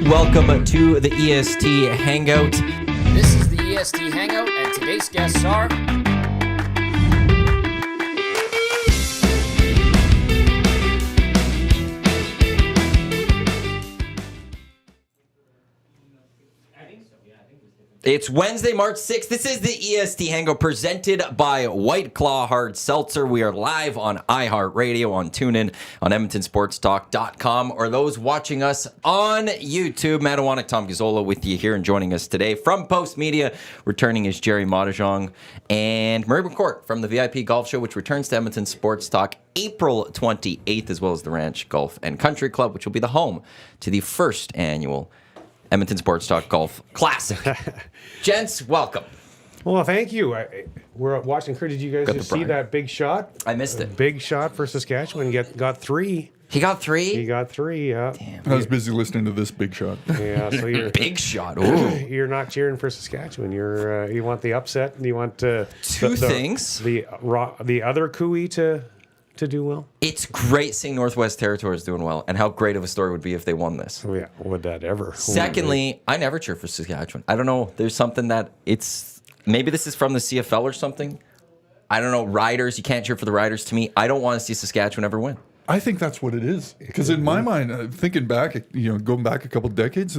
welcome to the EST Hangout. This is the EST Hangout, and today's guests are... It's Wednesday, March 6th. This is the EST Hangout presented by White Claw Hard Seltzer. We are live on iHeartRadio, on TuneIn, on EdmontonSportsTalk.com, or those watching us on YouTube. Iwanyk, Tom Gazzola with you here and joining us today from Postmedia. Returning is Gerry Moddejonge and McCourt from the VIP Golf Show, which returns to Edmonton Sports Talk April 28th, as well as the Ranch Golf and Country Club, which will be the home to the first annual Edmonton Sports Talk Golf Classic. Gents, welcome. Well, thank you. We're watching. Did you guys just see that big shot? I missed it. Big shot for Saskatchewan. Got three. He got three? He got three, yeah. Damn. I was busy listening to this big shot. Yeah, so you're big shot. Ooh. You're not cheering for Saskatchewan. You want the upset, and you want two things. The other Cooey to do well. It's great seeing Northwest Territories doing well, and how great of a story it would be if they won this. Oh, yeah, would that ever? Secondly, I never cheer for Saskatchewan. I don't know. There's something that maybe this is from the CFL or something. I don't know. Riders, you can't cheer for the Riders. To me, I don't want to see Saskatchewan ever win. I think that's what it is. Because in my mind, thinking back, going back a couple decades,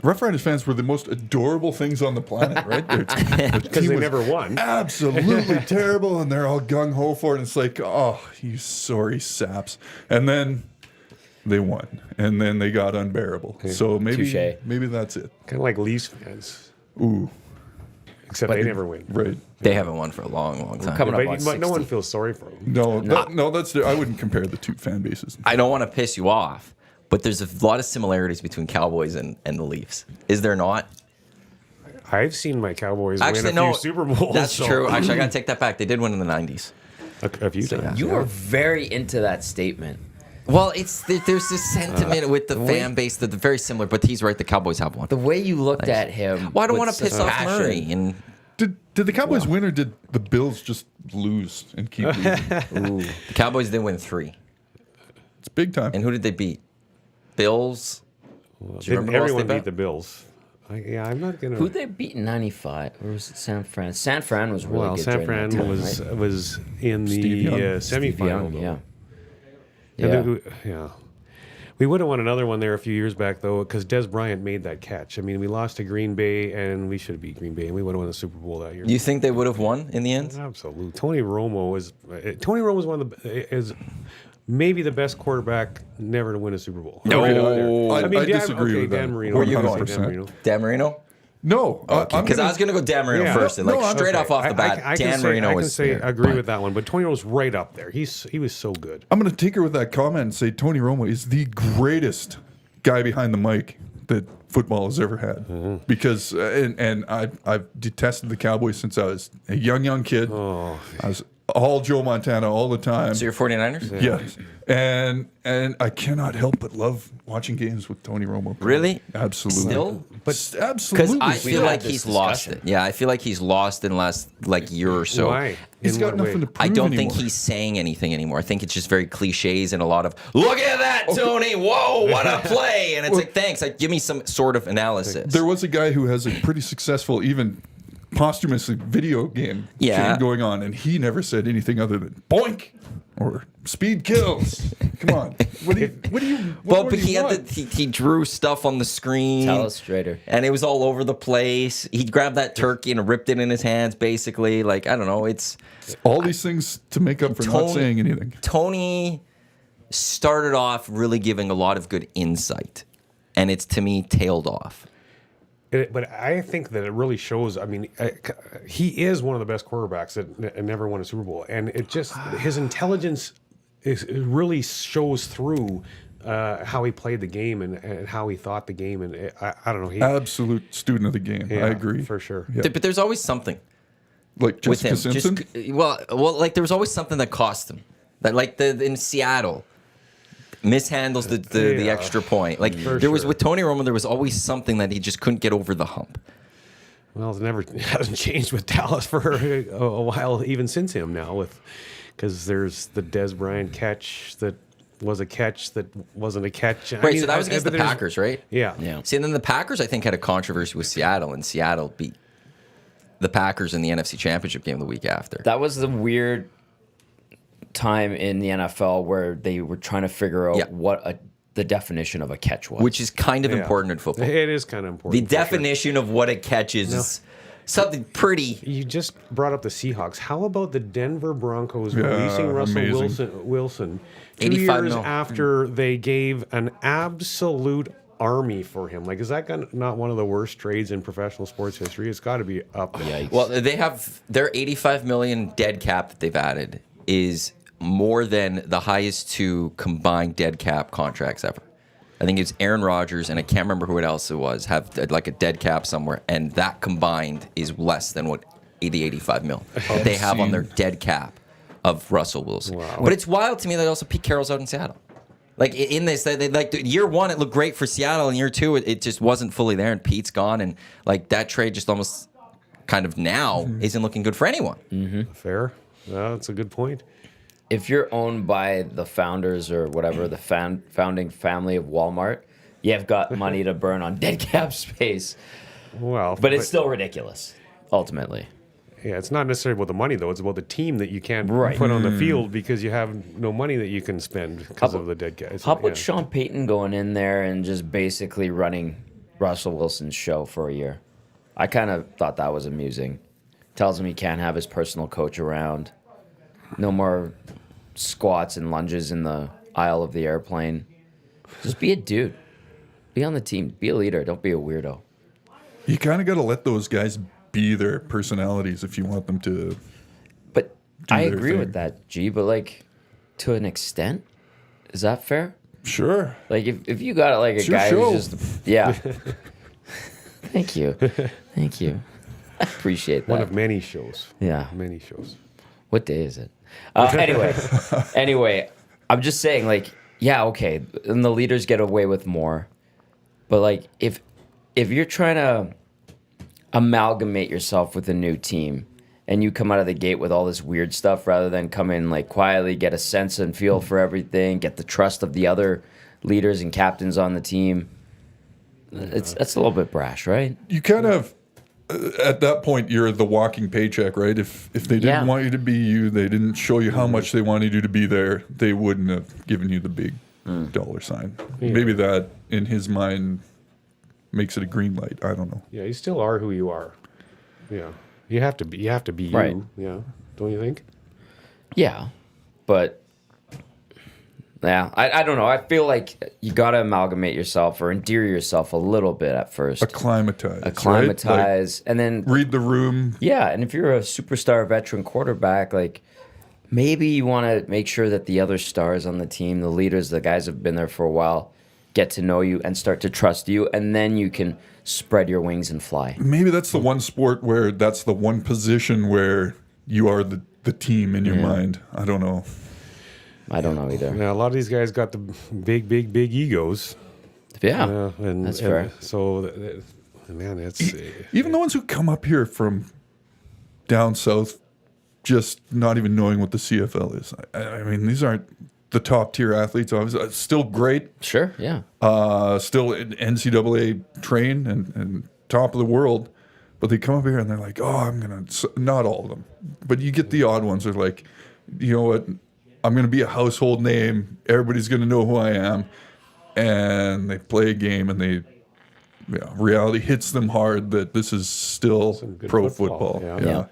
Rough Riders fans were the most adorable things on the planet, right? Because they never won. Absolutely terrible, and they're all gung-ho for it. And it's like, oh, you sorry saps. And then they won, and then they got unbearable. So maybe that's it. Kind of like Leafs fans. Ooh. Except they never win. Right. They haven't won for a long, long time. But no one feels sorry for them. No, I wouldn't compare the two fan bases. I don't want to piss you off, but there's a lot of similarities between Cowboys and the Leafs. Is there not? I've seen my Cowboys win a few Super Bowls. That's true. Actually, I got to take that back. They did win in the 90s. A few times. You are very into that statement. Well, there's this sentiment with the fan base that they're very similar, but he's right. The Cowboys have won. The way you looked at him. Well, I don't want to piss off Murray. And Did the Cowboys win, or did the Bills just lose and keep losing? the Cowboys did win 3. It's big time. And who did they beat? Bills. Everyone beat the Bills. I'm not gonna. Who'd they beat in '95? Or was it San Fran? San Fran was really good. San Fran was in the semifinal. Yeah. We would have won another one there a few years back, though, because Des Bryant made that catch. I mean, we lost to Green Bay, and we should have beat Green Bay, and we would have won the Super Bowl that year. You think they would have won in the end? Absolutely. Tony Romo was one of is maybe the best quarterback never to win a Super Bowl. No, I disagree with Dan that. Marino. Where are you going? Dan Marino. Dan Marino? No, Because I was going to go Dan Marino first, and straight off the bat, Dan Marino was. I agree with that one, but Tony Romo's right up there. He was so good. I'm going to take her with that comment and say Tony Romo is the greatest guy behind the mic that football has ever had. Because and I've detested the Cowboys since I was a young kid. I was all Joe Montana all the time. So you're 49ers? Yes. And I cannot help but love watching games with Tony Romo. Really? Absolutely. Still? But absolutely. Because I feel like he's lost it. Yeah, I feel like he's lost in the last year or so. Why? He's got nothing to prove I don't anymore. think he's saying anything anymore. I think it's just very cliches and a lot of, look at that, Tony. Whoa, what a play. And it's like, thanks. Give me some sort of analysis. There was a guy who has a pretty successful, even posthumously video game chain going on, and he never said anything other than boink or speed kills. Come on, what do you? But he drew stuff on the screen, Telestrator, and it was all over the place. He grabbed that turkey and ripped it in his hands, basically. Like, I don't know, it's all these things to make up for not saying anything. Tony started off really giving a lot of good insight, and it's to me tailed off. But I think that it really shows. I mean, he is one of the best quarterbacks that never won a Super Bowl, and it just his intelligence it really shows through how he played the game and how he thought the game. And I don't know, Absolute student of the game. I agree for sure. Yeah. But there's always something like with him. Simpson? Like there was always something that cost him. That in Seattle. Mishandles the extra point. Like there was with Tony Romo, there was always something that he just couldn't get over the hump. Well, it hasn't changed with Dallas for a while, even since him now, because there's the Des Bryant catch that was a catch that wasn't a catch. Right, so that was against the Packers, right? Yeah. Yeah. See, and then the Packers, I think, had a controversy with Seattle, and Seattle beat the Packers in the NFC Championship game the week after. That was the weird time in the NFL where they were trying to figure out what the definition of a catch was. Which is kind of important in football. It is kind of The important. definition of what a catch is something pretty. You just brought up the Seahawks. How about the Denver Broncos Yeah, releasing Russell amazing. Wilson 2 $85 years mil. after they gave an absolute army for him? Like, is that not one of the worst trades in professional sports history? It's got to be up there. Yikes. Well, they have their $85 million dead cap that they've added is more than the highest two combined dead cap contracts ever. I think it's Aaron Rodgers, and I can't remember who else it was, have like a dead cap somewhere, and that combined is less than what the 85 mil that they have on their dead cap of Russell Wilson. Wow. But it's wild to me that also Pete Carroll's out in Seattle. Like in this, they like year one, it looked great for Seattle, and year two, it just wasn't fully there, and Pete's gone, and like that trade just almost kind of now isn't looking good for anyone. Fair. Well, that's a good point. If you're owned by the founders or whatever, the founding family of Walmart, you've got money to burn on dead cap space. Well, But it's still ridiculous, ultimately. yeah, it's not necessarily about the money though. It's about the team that you can't Right. put on the field because you have no money that you can spend because of the dead guys. How about Sean Payton going in there and just basically running Russell Wilson's show for a year? I kind of thought that was amusing. Tells him he can't have his personal coach around. No more squats and lunges in the aisle of the airplane. Just be a dude. Be on the team. Be a leader. Don't be a weirdo. You kind of got to let those guys be their personalities if you want them to. But I their agree thing. with that, G. But like, to an extent, is that fair? Sure. Like, if you got like a It's your guy show. who's just yeah. Thank you, thank you. I appreciate that. one of many shows? Yeah. Many shows. What day is it? Anyway, I'm just saying, like, yeah, okay, and the leaders get away with more, but like, if you're trying to amalgamate yourself with a new team and you come out of the gate with all this weird stuff rather than come in like quietly, get a sense and feel for everything, get the trust of the other leaders and captains on the team, that's a little bit brash, right? You kind of, at that point, you're the walking paycheck, right? If they didn't want you to be you, they didn't show you how much they wanted you to be there, they wouldn't have given you the big dollar sign. Maybe that, in his mind, makes it a green light. I don't know. Yeah, you still are who you are. Yeah, you have to be. You have to be you. Right. Yeah, don't you think? Yeah, but yeah, I don't know. I feel like you got to amalgamate yourself or endear yourself a little bit at first. Acclimatize. Acclimatize, and then Read the room. yeah, and if you're a superstar veteran quarterback, like maybe you want to make sure that the other stars on the team, the leaders, the guys who've been there for a while, get to know you and start to trust you, and then you can spread your wings and fly. Maybe that's the one sport where that's the one position where you are the team in your mind. I don't know. I don't know either. Yeah, a lot of these guys got the big egos. Yeah, and that's fair. And so, man, it's Even the ones who come up here from down south, just not even knowing what the CFL is. I mean, these aren't the top tier athletes. Obviously, still great. Sure, yeah. Still NCAA trained and top of the world. But they come up here and they're like, oh, I'm going to, not all of them, but you get the odd ones. They're like, you know what? I'm going to be a household name. Everybody's going to know who I am. And they play a game and reality hits them hard that this is still good pro football. football. Yeah. Yeah.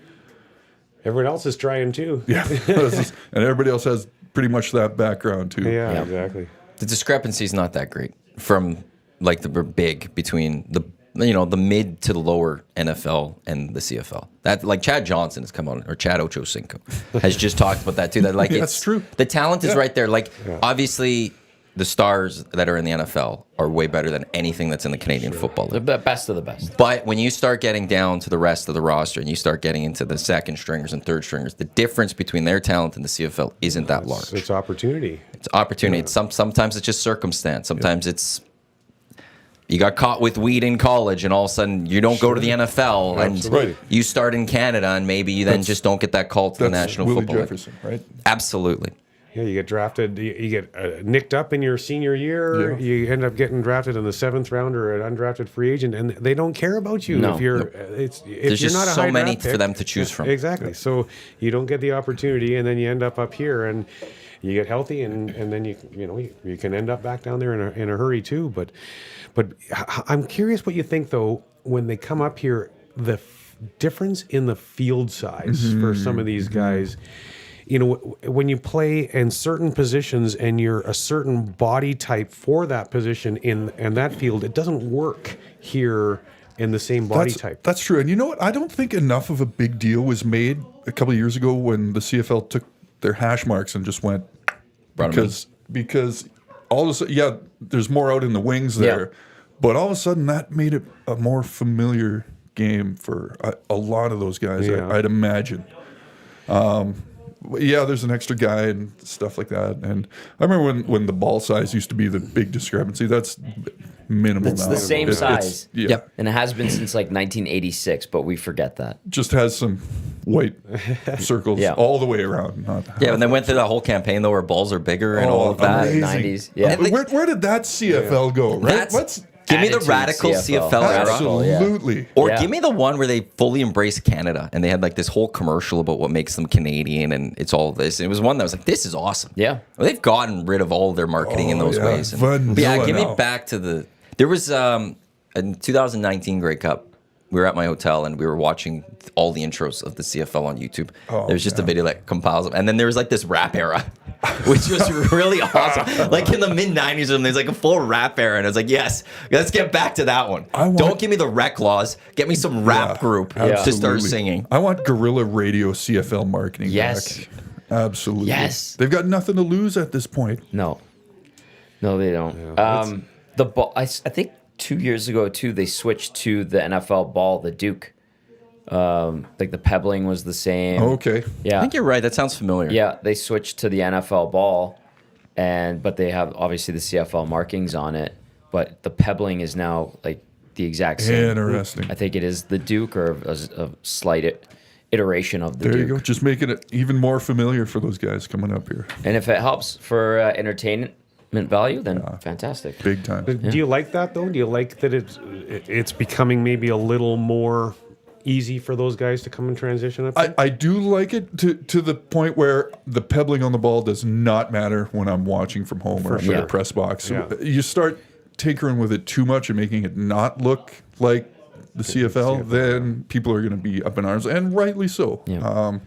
everyone else is trying too. Yeah. And everybody else has pretty much that background too. Yeah, Yeah. exactly. The discrepancy is not that great from like the big between the mid to the lower NFL and the CFL. That like Chad Johnson has come on, or Chad Ochocinco has just talked about that too. That like Yeah, it's that's true. The talent is Yeah. right there. Like obviously the stars that are in the NFL are way better than anything that's in the Canadian Football League. The best of the best. But when you start getting down to the rest of the roster and you start getting into the second stringers and third stringers, the difference between their talent and the CFL isn't that large. It's opportunity. It's opportunity. It's sometimes it's just circumstance. Sometimes it's you got caught with weed in college and all of a sudden you don't go to the NFL Absolutely. and you start in Canada and maybe you then just don't get that call to the That's National Willie Football League. Jefferson, right? Absolutely. Yeah, you get drafted. You get nicked up in your senior year. Yeah. You end up getting drafted in the 7th round or an undrafted free agent, and they don't care about you No. if you're. If There's you're just not a so high many draft for pick. them to choose from. Exactly. So you don't get the opportunity, and then you end up here, and you get healthy, and then you can end up back down there in a hurry too. But I'm curious what you think though when they come up here, the difference in the field size for some of these guys. You know, when you play in certain positions and you're a certain body type for that position in that field, it doesn't work here in the same body type. That's true. And you know what? I don't think enough of a big deal was made a couple of years ago when the CFL took their hash marks and just went because all of a sudden, there's more out in the wings there, but all of a sudden that made it a more familiar game for a lot of those guys. Yeah. I'd imagine. There's an extra guy and stuff like that. And I remember when the ball size used to be the big discrepancy. That's minimal It's now. the same size. Yep. And it has been since like 1986, but we forget that. Just has some white circles all the way around. Yeah, and they went through that whole campaign though, where balls are bigger and all of that. amazing. 90s. Yeah. And Where did that CFL go? Right? That's give me the Attitude radical CFL. CFL era. Absolutely. Or Yeah. give me the one where they fully embraced Canada and they had like this whole commercial about what makes them Canadian and it's all this. And it was one that was like, this is awesome. Yeah. Well, they've gotten rid of all of their marketing in those ways. But give me now. back to there was in 2019 Grey Cup. We were at my hotel and we were watching all the intros of the CFL on YouTube. There was just a video that compiles them. And then there was like this rap era, which was really awesome. Like in the mid 90s, there's like a full rap era. And I was like, yes, let's get back to that one. Don't give me the Rec Laws. Get me some rap group to start Absolutely. singing. I want guerrilla radio CFL marketing Yes. back. Absolutely. Yes. They've got nothing to lose at this point. No, they don't. The ball. I think 2 years ago too, they switched to the NFL ball, the Duke. Like the pebbling was the same. Okay. Yeah. I think you're right. That sounds familiar. Yeah, they switched to the NFL ball, but they have obviously the CFL markings on it. But the pebbling is now like the exact same. Interesting. I think it is the Duke or a slight iteration of the There Duke. you go. Just making it even more familiar for those guys coming up here. And if it helps for entertainment value, then fantastic. Big time. Do you like that though? Do you like that it's becoming maybe a little more easy for those guys to come and transition up? I do like it to the point where the pebbling on the ball does not matter when I'm watching from home or sure. at a press box. Yeah. You start tinkering with it too much and making it not look like the CFL, then people are going to be up in arms, and rightly so. Yeah.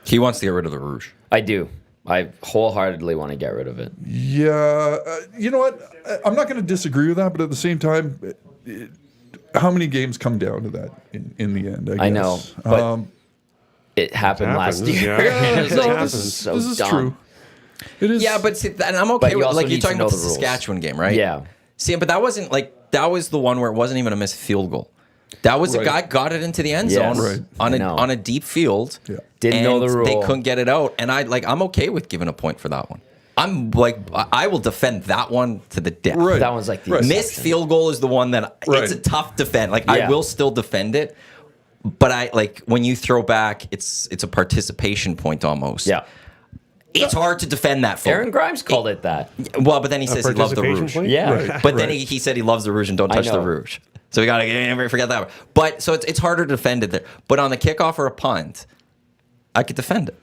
He wants to get rid of the Rouge. I do. I wholeheartedly want to get rid of it. Yeah, you know what? I'm not going to disagree with that, but at the same time, how many games come down to that in the end? I guess. I know, but it happened last year. Yeah. It was like, happens. this is so This is dumb. true. It is. Yeah, but see, and I'm But okay you with also like you're need to talking know about the the rules. Saskatchewan game, right? Yeah. See, but that wasn't like that was the one where it wasn't even a missed field goal. That was a Right. guy got it into the end Yes. zone Right. on I a know. on a deep field. Yeah. Didn't know and the rule. They couldn't get it out, and I'm okay with giving a point for that one. I'm like I will defend that one to the death. Right. That one's like the Right. Missed field goal is the one that Right. it's a tough defend. Like I Yeah. will still defend it, but I like when you throw back, it's a participation point almost. Yeah. It's hard to defend that. Full. Aaron Grimes called it that. Well, but then he says he loves the participation Rouge. point? Yeah. Right. But then he said he loves the Rouge and don't touch the know. Rouge. So we gotta never forget that one. But so it's harder to defend it there. But on the kickoff or a punt, I could defend it.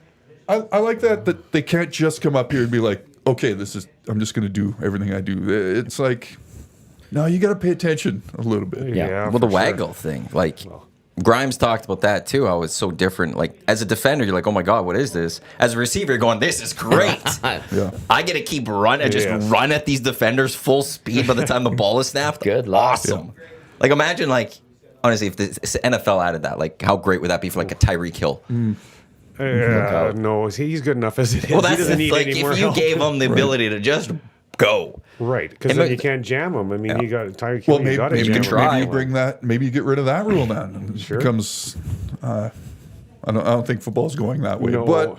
I like that they can't just come up here and be like, okay, I'm just going to do everything I do. It's like, no, you got to pay attention a little bit. Yeah. Well, the for sure. waggle thing, like Grimes talked about that too. How it's so different. Like as a defender, you're like, oh my god, what is this? As a receiver, you're going, this is great. Yeah. I get to keep running, just Yes. run at these defenders full speed by the time the ball is snapped. Good luck. Awesome. Like imagine honestly, if the NFL added that, like how great would that be for like a Tyreek Hill? No, he's good enough as it is. Well, he that's doesn't need like any if more you help. gave him the ability to just go. Right, because And then but- you can't jam him. I mean, you got Tyreek Well, Hill. maybe, You got to maybe, jam can him. try. maybe you bring that. Maybe you get rid of that rule now. And it Sure. becomes. I don't think football's going that way. No. But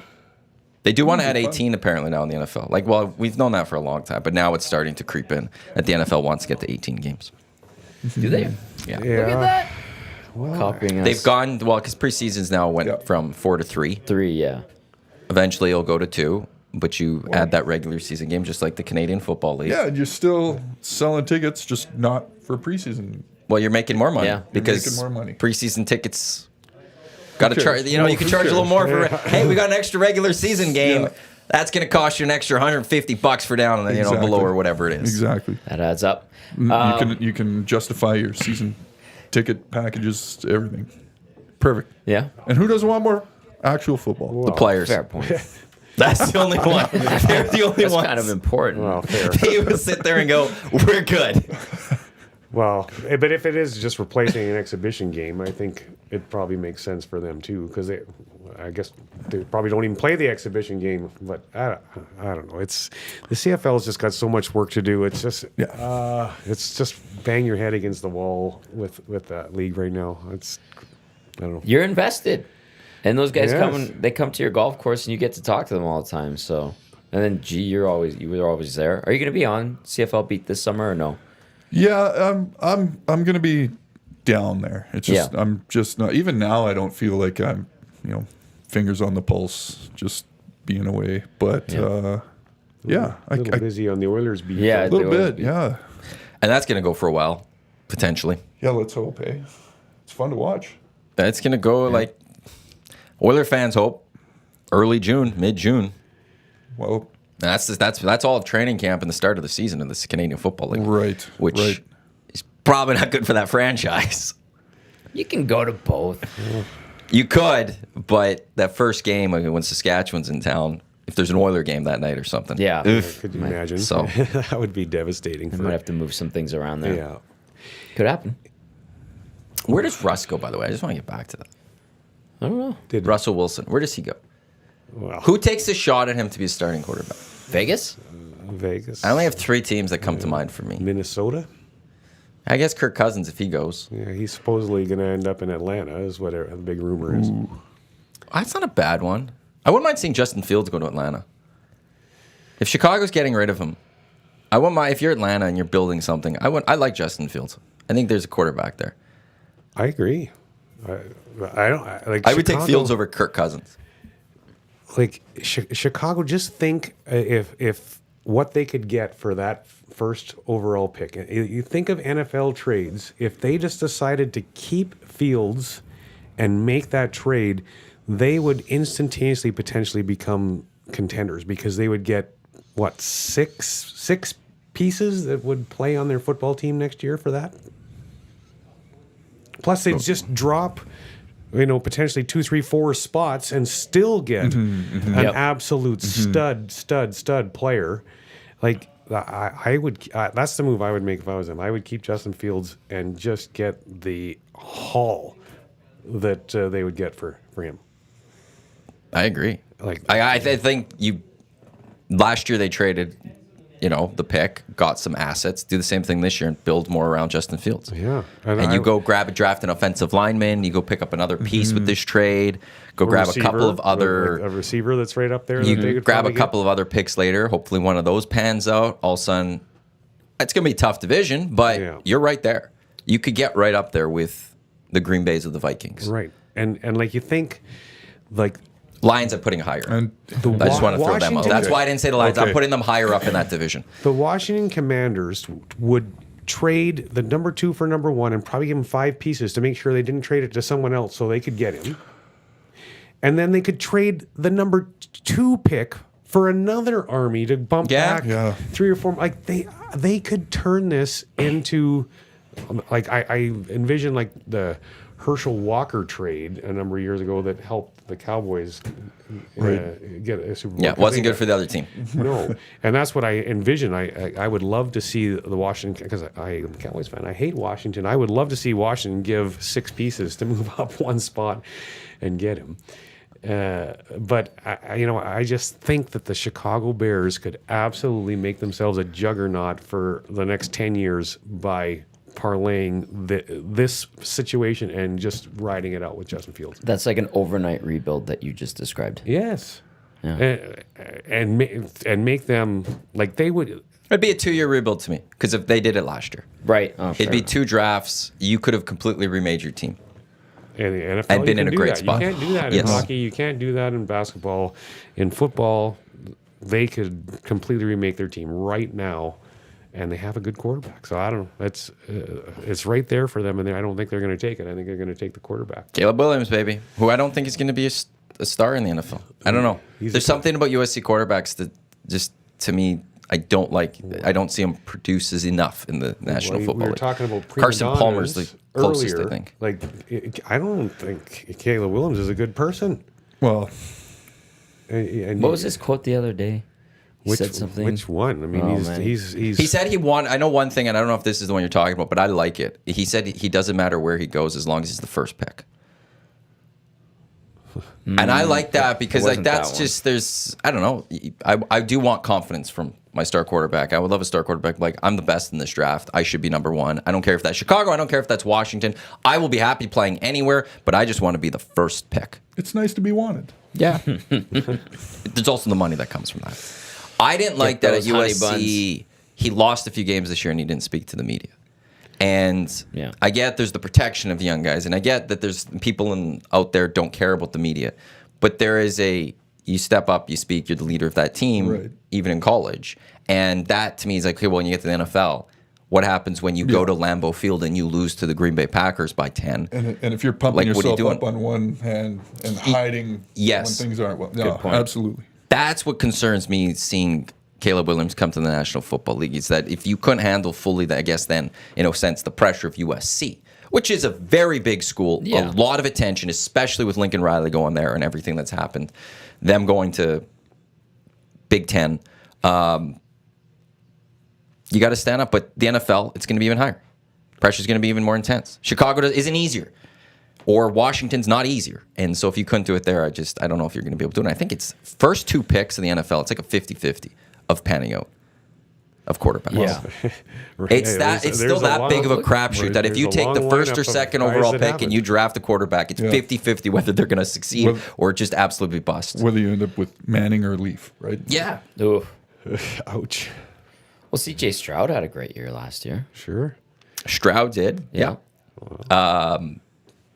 They do want to add 18 apparently now in the NFL. Like, well, we've known that for a long time, but now it's starting to creep in that the NFL wants to get to 18 games. Do they? Yeah. Look at that. Copying us. They've gone, well, because preseasons now went Yeah. from 4 to 3. 3, yeah. Eventually it'll go to 2. but you add that regular season game, just like the Canadian Football League. Yeah, and you're still selling tickets, just not for preseason. Well, you're making more money because making more money. preseason tickets got to cares? charge. You know, you can charge a little more for. Hey, we got an extra regular season game. Yeah. That's going to cost you an extra $150 for down, you know, below or whatever it is. Exactly. That adds up. You can justify your season ticket packages, everything. Perfect. Yeah. And who doesn't want more actual football? The players. Fair point. That's the only one. They're the only That's ones. kind of important. Well, fair. They would sit there and go, "We're good." Well, but if it is just replacing an exhibition game, I think it probably makes sense for them too, because I guess they probably don't even play the exhibition game. But I don't know. It's the CFL's just got so much work to do. It's just it's just bang your head against the wall with that league right now. I don't know. You're invested, and those guys Yes. they come to your golf course, and you get to talk to them all the time. So, and then you were always there. Are you going to be on CFL Beat this summer or no? Yeah, I'm gonna be down there. It's just I'm just not. Even now, I don't feel like I'm, fingers on the pulse, just being away. But A little busy on the Oilers beat. Yeah, a little bit. Yeah, And that's going to go for a while, potentially. yeah. Let's hope. Eh? It's fun to watch. That's going to go like Oiler fans hope early June, mid-June. Well, That's all of training camp and the start of the season in this Canadian Football League. right. Which right. is probably not good for that franchise. You can go to both. You could, but that first game when Saskatchewan's in town, if there's an Oiler game that night or something. Yeah. Could you imagine? So- that would be devastating. I might have to move some things around there. Yeah. Could happen. Where does Russ go, by the way? I just want to get back to that. I don't know. Russell Wilson, where does he go? Well, Who takes a shot at him to be a starting quarterback? Vegas? Vegas. I only have 3 teams that come to mind for me. Minnesota. I guess Kirk Cousins if he goes. Yeah, he's supposedly going to end up in Atlanta, is what the big rumor is. That's not a bad one. I wouldn't mind seeing Justin Fields go to Atlanta. If Chicago's getting rid of him, I wouldn't mind. If you're Atlanta and you're building something, I like Justin Fields. I think there's a quarterback there. I agree. I would take Fields over Kirk Cousins. Like Chicago, just think if what they could get for that first overall pick. You think of NFL trades. If they just decided to keep Fields and make that trade, they would instantaneously potentially become contenders because they would get what six pieces that would play on their football team next year for that. Plus, they'd just drop, potentially 2, 3, 4 spots and still get an absolute stud player. Like I would. That's the move I would make if I was them. I would keep Justin Fields and just get the haul that they would get for him. I agree. Like I think last year they traded, the pick, got some assets. Do the same thing this year and build more around Justin Fields. Yeah, and you go draft an offensive lineman. You go pick up another piece with this trade. Go grab a couple of other a receiver that's right up there. You grab a couple of other picks later. Hopefully one of those pans out. All of a sudden, it's going to be a tough division, but you're right there. You could get right up there with the Green Bays of the Vikings. Right, and like you think, like. Lions are putting higher. And I just want to throw them out. That's why I didn't say the Lions. Okay. I'm putting them higher up in that division. The Washington Commanders would trade the number 2 for number 1 and probably give him 5 pieces to make sure they didn't trade it to someone else so they could get him. And then they could trade the number 2 pick for another army to bump back 3 or 4. Like they could turn this into, like I envision like the Herschel Walker trade a number of years ago that helped the Cowboys get a Super Bowl. Yeah, it wasn't good for the other team. No, and that's what I envision. I would love to see the Washington, because I'm a Cowboys fan. I hate Washington. I would love to see Washington give 6 pieces to move up 1 spot and get him. But I just think that the Chicago Bears could absolutely make themselves a juggernaut for the next 10 years by parlaying this situation and just riding it out with Justin Fields. That's like an overnight rebuild that you just described. Yes. Yeah. And make them like they would. It'd be a 2-year rebuild to me because if they did it last year, Right. Oh, it'd be 2 drafts. You could have completely remade your team. And the NFL, And been you in can a great do that. spot. You can't do that in Yes. hockey. You can't do that in basketball. In football, they could completely remake their team right now, and they have a good quarterback. So I don't know. It's right there for them, and I don't think they're going to take it. I think they're going to take the quarterback. Caleb Williams, baby, who I don't think is going to be a star in the NFL. I don't know. There's something about USC quarterbacks that just, to me, I don't like. I don't see him produces enough in the National Football League. We were talking about Carson Palmer's the closest, earlier. I think. Like, I don't think Caleb Williams is a good person. Well, And What was his quote the other day? He said something. Which one? I mean, man. he's He said he won. I know one thing, and I don't know if this is the one you're talking about, but I like it. He said he doesn't matter where he goes as long as he's the first pick. And I like that because like wasn't that that's one. just there's I don't know. I do want confidence from my star quarterback. I would love a star quarterback like I'm the best in this draft. I should be number one. I don't care if that's Chicago. I don't care if that's Washington. I will be happy playing anywhere, but I just want to be the first pick. it's nice to be wanted. Yeah. There's also the money that comes from that. I didn't like that at those honey USC. He lost a few games this year and he didn't speak to the media. And Yeah. I get there's the protection of the young guys, and I get that there's people out there don't care about the media, but there is you step up, you speak, you're the leader of that team, Right. even in college, and that to me is like, okay, well, when you get to the NFL, what happens when you go to Lambeau Field and you lose to the Green Bay Packers by 10? And if you're pumping Like, what are you yourself doing? up on one hand and hiding Yes. when things aren't well, no, point. absolutely. That's what concerns me seeing Caleb Williams come to the National Football League is that if you couldn't handle fully, I guess then, in a sense, the pressure of USC, which is a very big school, Yeah. a lot of attention, especially with Lincoln Riley going there and everything that's happened, them going to Big Ten, you got to stand up. But the NFL, it's going to be even higher. Pressure's going to be even more intense. Chicago isn't easier. Or Washington's not easier. And so if you couldn't do it there, I don't know if you're going to be able to do it. And I think it's first two picks in the NFL, it's like a 50-50 of panning out of quarterbacks. Yeah. It's still that big of a crapshoot that if you take the first or second overall pick and you draft a quarterback, it's 50-50 whether they're going to succeed or just absolutely bust. Whether you end up with Manning or Leaf, right? Yeah. Ooh. ouch. Well, C.J. Stroud had a great year last year. Sure. Stroud did. Yeah.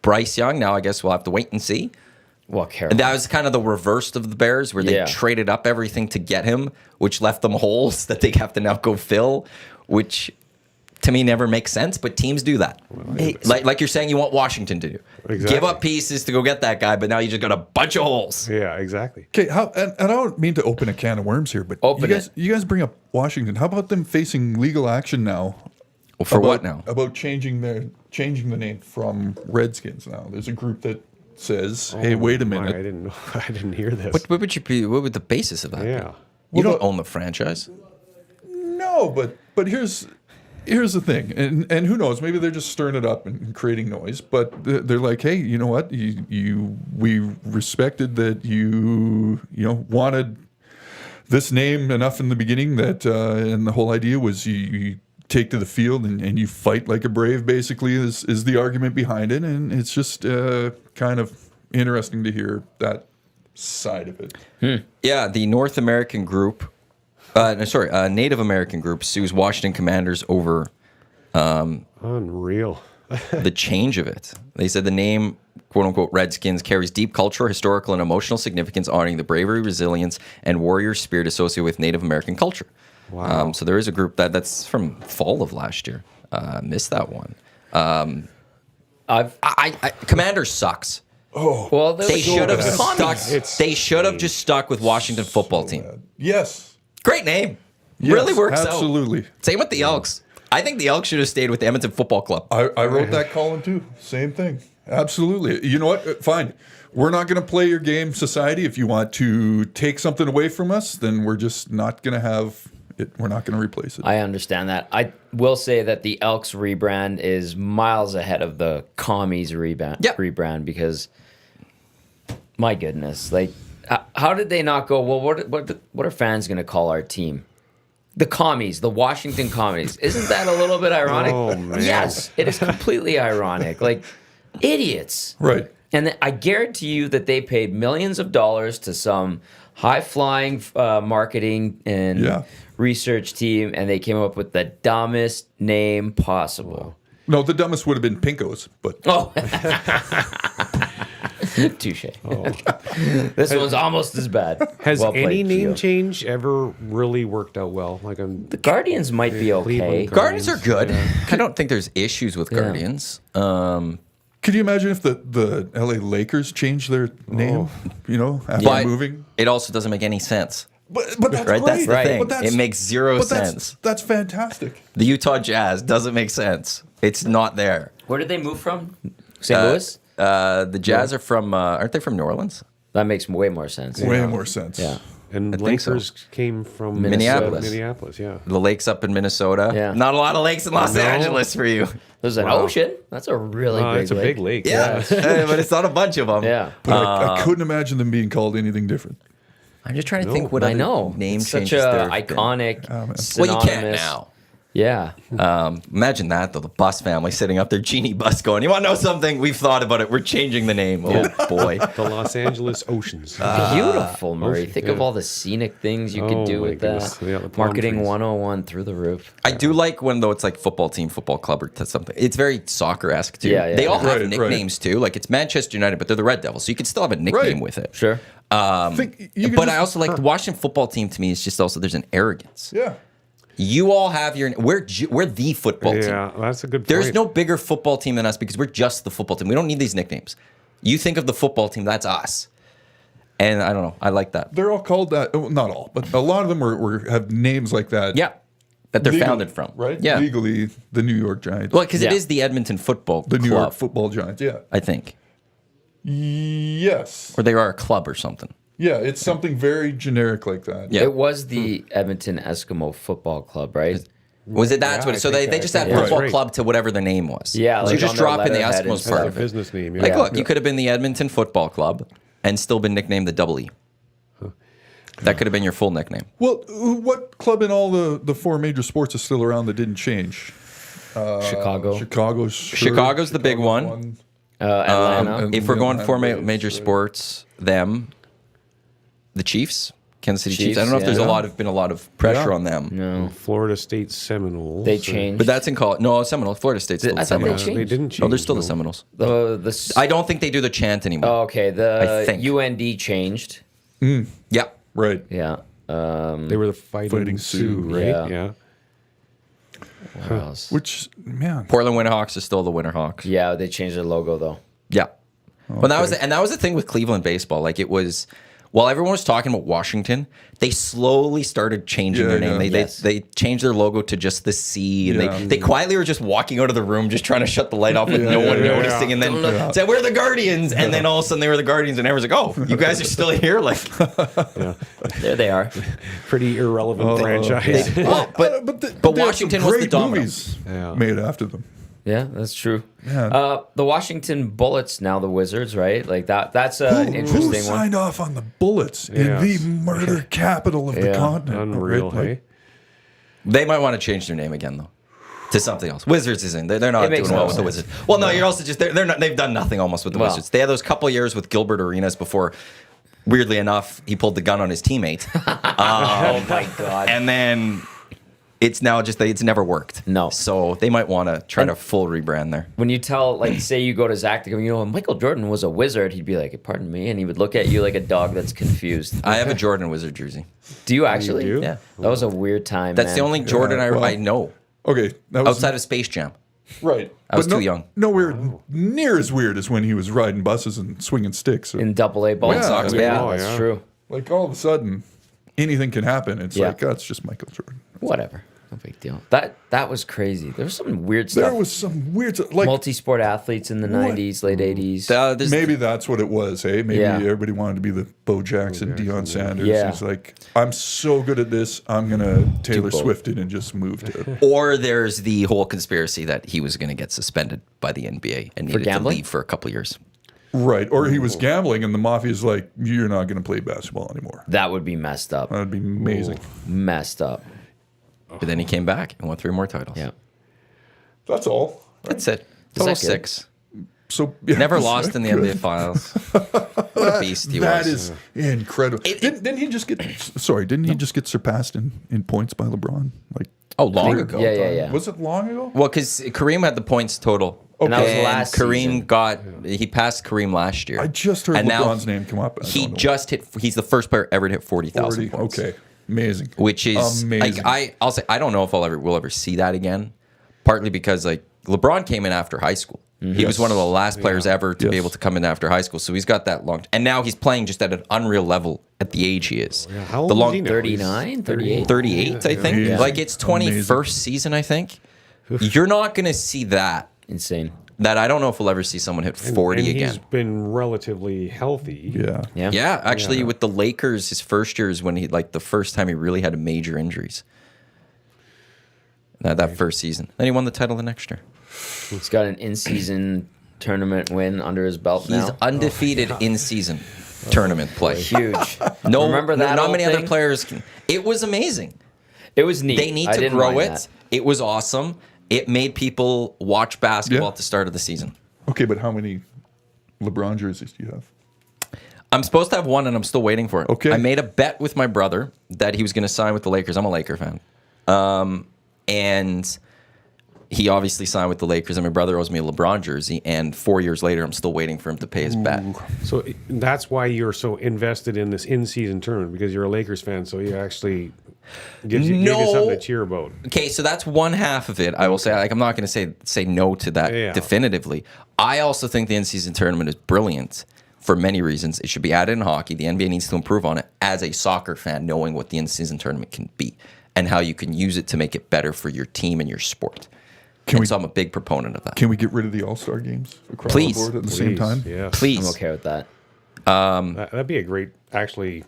Bryce Young, now I guess we'll have to wait and see. Well, And Carolina. that was kind of the reverse of the Bears, where they Yeah. traded up everything to get him, which left them holes that they have to now go fill, which to me never makes sense. But teams do that. Like you're saying, you want Washington to do. Exactly. Give up pieces to go get that guy, but now you just got a bunch of holes. Yeah, exactly. Okay, and I don't mean to open a can of worms here, but Open you guys bring up Washington. How about them facing legal action now? Well, for what now? About changing the name from Redskins now. There's a group that says, "Hey, wait a My, minute." I didn't know. I didn't hear this. What would the basis of that Yeah. be? You Well, don't the- own the franchise. No, but here's the thing, and who knows? Maybe they're just stirring it up and creating noise. But they're like, hey, you know what? We respected that you wanted this name enough in the beginning that, and the whole idea was you take to the field and you fight like a brave. Basically, is the argument behind it, and it's just kind of interesting to hear that side of it. Yeah, the North American group, Native American group sues Washington Commanders over Unreal. the change of it. They said the name, quote unquote, Redskins carries deep cultural, historical, and emotional significance, honoring the bravery, resilience, and warrior spirit associated with Native American culture. Wow. So there is a group that's from fall of last year. Missed that one. Commanders sucks. Well, They should have bad. stuck. It's They should have just stuck with Washington football team. Yes, Great name. yes, Really works out. absolutely. Same with the Elks. I think the Elks should have stayed with the Edmonton Football Club. I wrote that column too. Same thing. Absolutely. You know what? Fine. We're not going to play your game, society. If you want to take something away from us, then we're just not going to have it. We're not going to replace it. I understand that. I will say that the Elks rebrand is miles ahead of the Commies rebrand because, my goodness, like, how did they not go? Well, what are fans going to call our team? The Commies, the Washington Commies. Isn't that a little bit ironic? Oh, man. Yes, it is completely ironic. Like, idiots. Right. And I guarantee you that they paid millions of dollars to some high-flying marketing and Yeah. research team, and they came up with the dumbest name possible. No, the dumbest would have been Pinkos, but Oh, Touche. This one's almost as bad. Has Well played, any name Gio. change ever really worked out well? Like The Guardians might be okay. Cleveland Guardians are good. I don't think there's issues with Guardians. Could you imagine if the LA Lakers changed their name? You know, after But moving. it also doesn't make any sense. But that's Right? That's great. the thing. But that's- It makes zero but that's- sense. That's fantastic. The Utah Jazz doesn't make sense. It's not there. Where did they move from? St. Louis? The Jazz are from, aren't they from New Orleans? That makes way more sense. Way more sense. Yeah. And think so. Lakers came from Minneapolis. Minneapolis, yeah. The lakes up in Minnesota. Yeah. Not a lot of lakes in Los No. Angeles for you. There's an ocean. That's a really big It's a lake. big lake. Yeah. But it's not a bunch of them. Yeah. But I couldn't imagine them being called anything different. I'm just trying to think what I other know. name It's changes such a there have been. iconic, Well, you synonymous. can't now. Yeah. Imagine that, though. The Bus family sitting up their genie bus going, you want to know something? We've thought about it. We're changing the name. Oh, boy. The Los Angeles Oceans. Beautiful, Murray. Think of yeah. all the scenic things you Oh, could do my with goodness. that. Yeah, the palm Marketing trees. 101 through the roof. I do like when, though, it's like football team, football club, or something. It's very soccer-esque, too. Yeah, yeah. They all have Right, nicknames, too. Like, it's Manchester United, but they're the Red Devils, so you can still have a nickname Right. with it. Sure. Think you could But just- I also like the Washington football team, to me, is just also, there's an arrogance. Yeah. You all have your, we're the football team. Yeah, that's a good point. There's no bigger football team than us because we're just the football team. We don't need these nicknames. You think of the football team, that's us. And I don't know. I like that. They're all called that. Well, not all, but a lot of them have names like that. Yeah. That they're legally, founded from. right? Yeah. Legally, the New York Giants. Well, because it Yeah. is the Edmonton Football the New Club, York Football Giants. Yeah. I think. Yes. Or they are a club or something. Yeah, it's something very generic like that. Yeah. It was the Edmonton Eskimo Football Club, right? Was it that's Yeah, what? I So think they I just think had that's football right. club to whatever their name was. Yeah, So like you just on their drop in the letterhead and Eskimos stuff. part Their of it. business name. Yeah. Like, look, you could have been the Edmonton Football Club and still been nicknamed the Double E. That could have been your full nickname. Well, what club in all the four major sports is still around that didn't change? Chicago. Chicago's the big one. Atlanta. and- If we're going Yeah, for Braves, major right. sports, the Chiefs, Kansas City Chiefs. Chiefs, I don't know if there's yeah. been a lot of pressure Yeah. on them. no. Florida State Seminoles. They changed. But that's in college. No, Seminoles. Florida State's still the I thought they Seminoles. changed. They didn't change. No, they're still the no. Seminoles. the I don't think they do the chant anymore. Oh, okay. I The think. UND changed. Yeah. Right. Yeah. They were the Fighting, Fighting Sioux, Sioux, right? yeah. Yeah. What else? Which, man. Portland Winterhawks is still the Winterhawks. Yeah, they changed their logo though. Yeah. Well, that was the thing with Cleveland baseball. Like it was, while everyone was talking about Washington, they slowly started changing their name. Yeah. Yes. They changed their logo to just the C, and Yeah. they quietly were just walking out of the room, just trying to shut the light off with no one yeah, noticing, and then said, "We're the Guardians," and then all of a sudden they were the Guardians, and everyone's like, "Oh, you guys are still here!" Like, There they are. Pretty irrelevant franchise. well, but they have Washington some was the great domino. movies Yeah. made after them. Yeah, that's true. Yeah. The Washington Bullets, now the Wizards, right? Like that's Who an interesting one. signed off on the Bullets Yes. in the murder capital of the Yeah. continent? Unreal, right? hey? They might want to change their name again though. To something else. Wizards isn't. They're not It makes doing well no with the sense. Wizards. Well, no, you're also just they're not. They've done nothing almost with the Well. Wizards. They had those couple years with Gilbert Arenas before. Weirdly enough, he pulled the gun on his teammate, Oh my god. and then it's now just it's never worked. No. so they might want to try to full rebrand there. When you tell, like, say you go to Zach to go, Michael Jordan was a wizard, he'd be like, pardon me, and he would look at you like a dog that's confused. I have a Jordan Wizard jersey. Do you actually? do? Yeah, That was a weird time. that's man. the only Jordan well, I know Okay, that was outside of Space Jam. right. I was But too young. Nowhere near as weird as when he was riding buses and swinging sticks. in AA ball. Red Sox, baby. Yeah, Oh, that's yeah. true. Like all of a sudden, anything can happen. It's Yeah. like, oh, it's just Michael Jordan. Whatever. No big deal. That was crazy. There was some weird There stuff. was some weird, like Multi-sport athletes in the What? 90s, late 80s. There's- maybe that's what it was. Hey, maybe Yeah. everybody wanted to be the Bo Jackson, Deion Sanders. Yeah. He's like, I'm so good at this. I'm gonna Taylor both. Swift it and just move to. Or there's the whole conspiracy that he was going to get suspended by the NBA and needed to gambling? leave for a couple years. Right, or he was gambling, and the mafia's like, "You're not going to play basketball anymore." That would be messed up. That'd be amazing. Messed up. But then he came back and won 3 more titles. Yeah. That's all. That's it. Is Total that good? 6. So yeah, Never is lost that in the good? NBA Finals. What a beast he That was. is incredible. Didn't he just get? Sorry, didn't he just get surpassed in points by LeBron? Like Oh, long ago. Yeah. was it long ago? Well, because Kareem had the points total And that was And last season. he passed Kareem last year. I just heard And now LeBron's name come up. He's the first player ever to hit 40,000 points. Okay, amazing. Which is amazing. I'll say I don't know if we'll ever see that again. Partly because like LeBron came in after high school. He was one of the last players ever to be able to come in after high school. So he's got that long. And now he's playing just at an unreal level at the age he is. Yeah, how old is he now? 39, 38. 38, I think. Yeah. Like it's 21st Amazing. season, I think. You're not going to see that. Insane. That I don't know if we'll ever see someone hit 40 and again. He's been relatively healthy. Yeah. Yeah. Yeah, actually, with the Lakers, his first year is when the first time he really had major injuries. That first season. Then he won the title the next year. He's got an in-season tournament win under his belt He's now. undefeated in season tournament play. Huge. No, Remember that not old many thing? other players can. It was amazing. It was neat. They need I to didn't grow mind it. that. It was awesome. It made people watch basketball Yeah. at the start of the season. Okay, but how many LeBron jerseys do you have? I'm supposed to have one, and I'm still waiting for it. Okay. I made a bet with my brother that he was going to sign with the Lakers. I'm a Laker fan. And he obviously signed with the Lakers, and my brother owes me a LeBron jersey, and 4 years later, I'm still waiting for him to pay his bet. So that's why you're so invested in this in-season tournament, because you're a Lakers fan. So you actually gives you something to cheer about. Okay, so that's one half of it. I will say, like, I'm not going to say no to that definitively. I also think the in-season tournament is brilliant for many reasons. It should be added in hockey. The NBA needs to improve on it as a soccer fan, knowing what the in-season tournament can be and how you can use it to make it better for your team and your sport. So I'm a big proponent of that. Can we get rid of the All-Star games across Please. the board at the same time? Yeah. Please. I'm okay with that. That'd be a great, actually,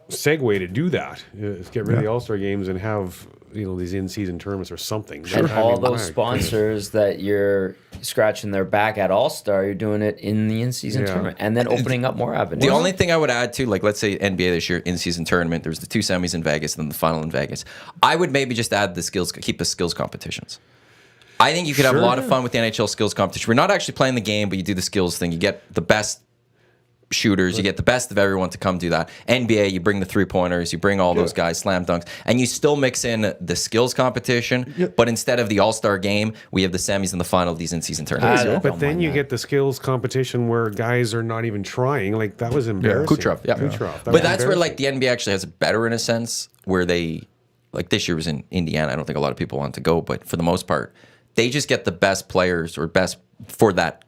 segue to do that. Is get rid of the All-Star games and have these in-season tournaments or something. And I all mean, those my sponsors that you're scratching their back at All-Star, you're doing it in the in-season tournament and then opening up more avenues. The only thing I would add to, like, let's say NBA this year, in-season tournament, there's the 2 semis in Vegas and then the final in Vegas. I would maybe just add keep the skills competitions. I think you could have a lot of fun with the NHL skills competition. We're not actually playing the game, but you do the skills thing. You get the best shooters, you get the best of everyone to come do that. NBA, you bring the 3-pointers, you bring all those guys, slam dunks, and you still mix in the skills competition, but instead of the all-star game, we have the semis and the final of these in-season tournaments. But then you get the skills competition where guys are not even trying. Like, that was embarrassing. Kucherov. But that's where, like, the NBA actually has it better in a sense, where they, like, this year was in Indiana. I don't think a lot of people want to go, but for the most part, they just get the best players or best for that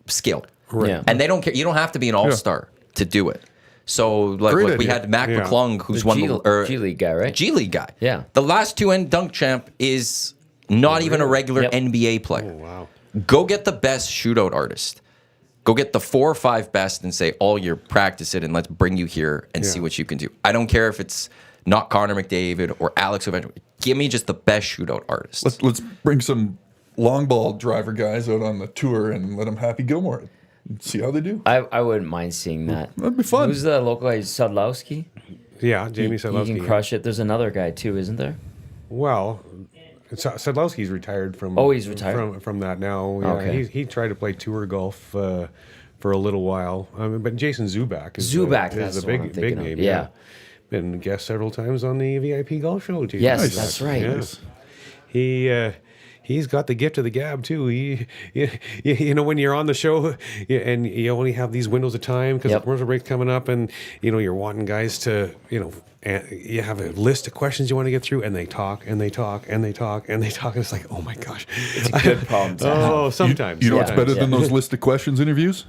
skill. Right. Yeah. And they don't care. You don't have to be an all-star to do it. So, like, look, we had Mac McClung, who's The won G League guy, right? G League guy. Yeah. The last 2 dunk champ is not even a regular NBA player. Oh, wow. Go get the best shootout artist. Go get the 4 or 5 best and say, all year, practice it, and let's bring you here and see what you can do. I don't care if it's not Connor McDavid or Alex Ovechkin. Give me just the best shootout artist. Let's bring some long ball driver guys out on the tour and let them Happy Gilmore it. See how they do. I wouldn't mind seeing that. That'd be fun. Who's the local guy? Sadlowski? Yeah, Jamie Sadlowski. He can crush it. There's another guy too, isn't there? Well, Sadlowski's retired from. Oh, he's retired? from that now. Yeah, Okay. He tried to play tour golf for a little while. But Jason Zubak is that's a the one I'm big thinking of. name. Yeah. Been guest several times on the VIP golf show. Jason Yes, Zubak. that's right. Yeah. He's got the gift of the gab too. When you're on the show and you only have these windows of time because the commercial break's coming up, and you're wanting guys to, and you have a list of questions you want to get through, and they talk and they talk and they talk and they talk, and it's like, oh my gosh, It's a good problem to have. oh, sometimes You know what's better than Yeah. those list of questions interviews?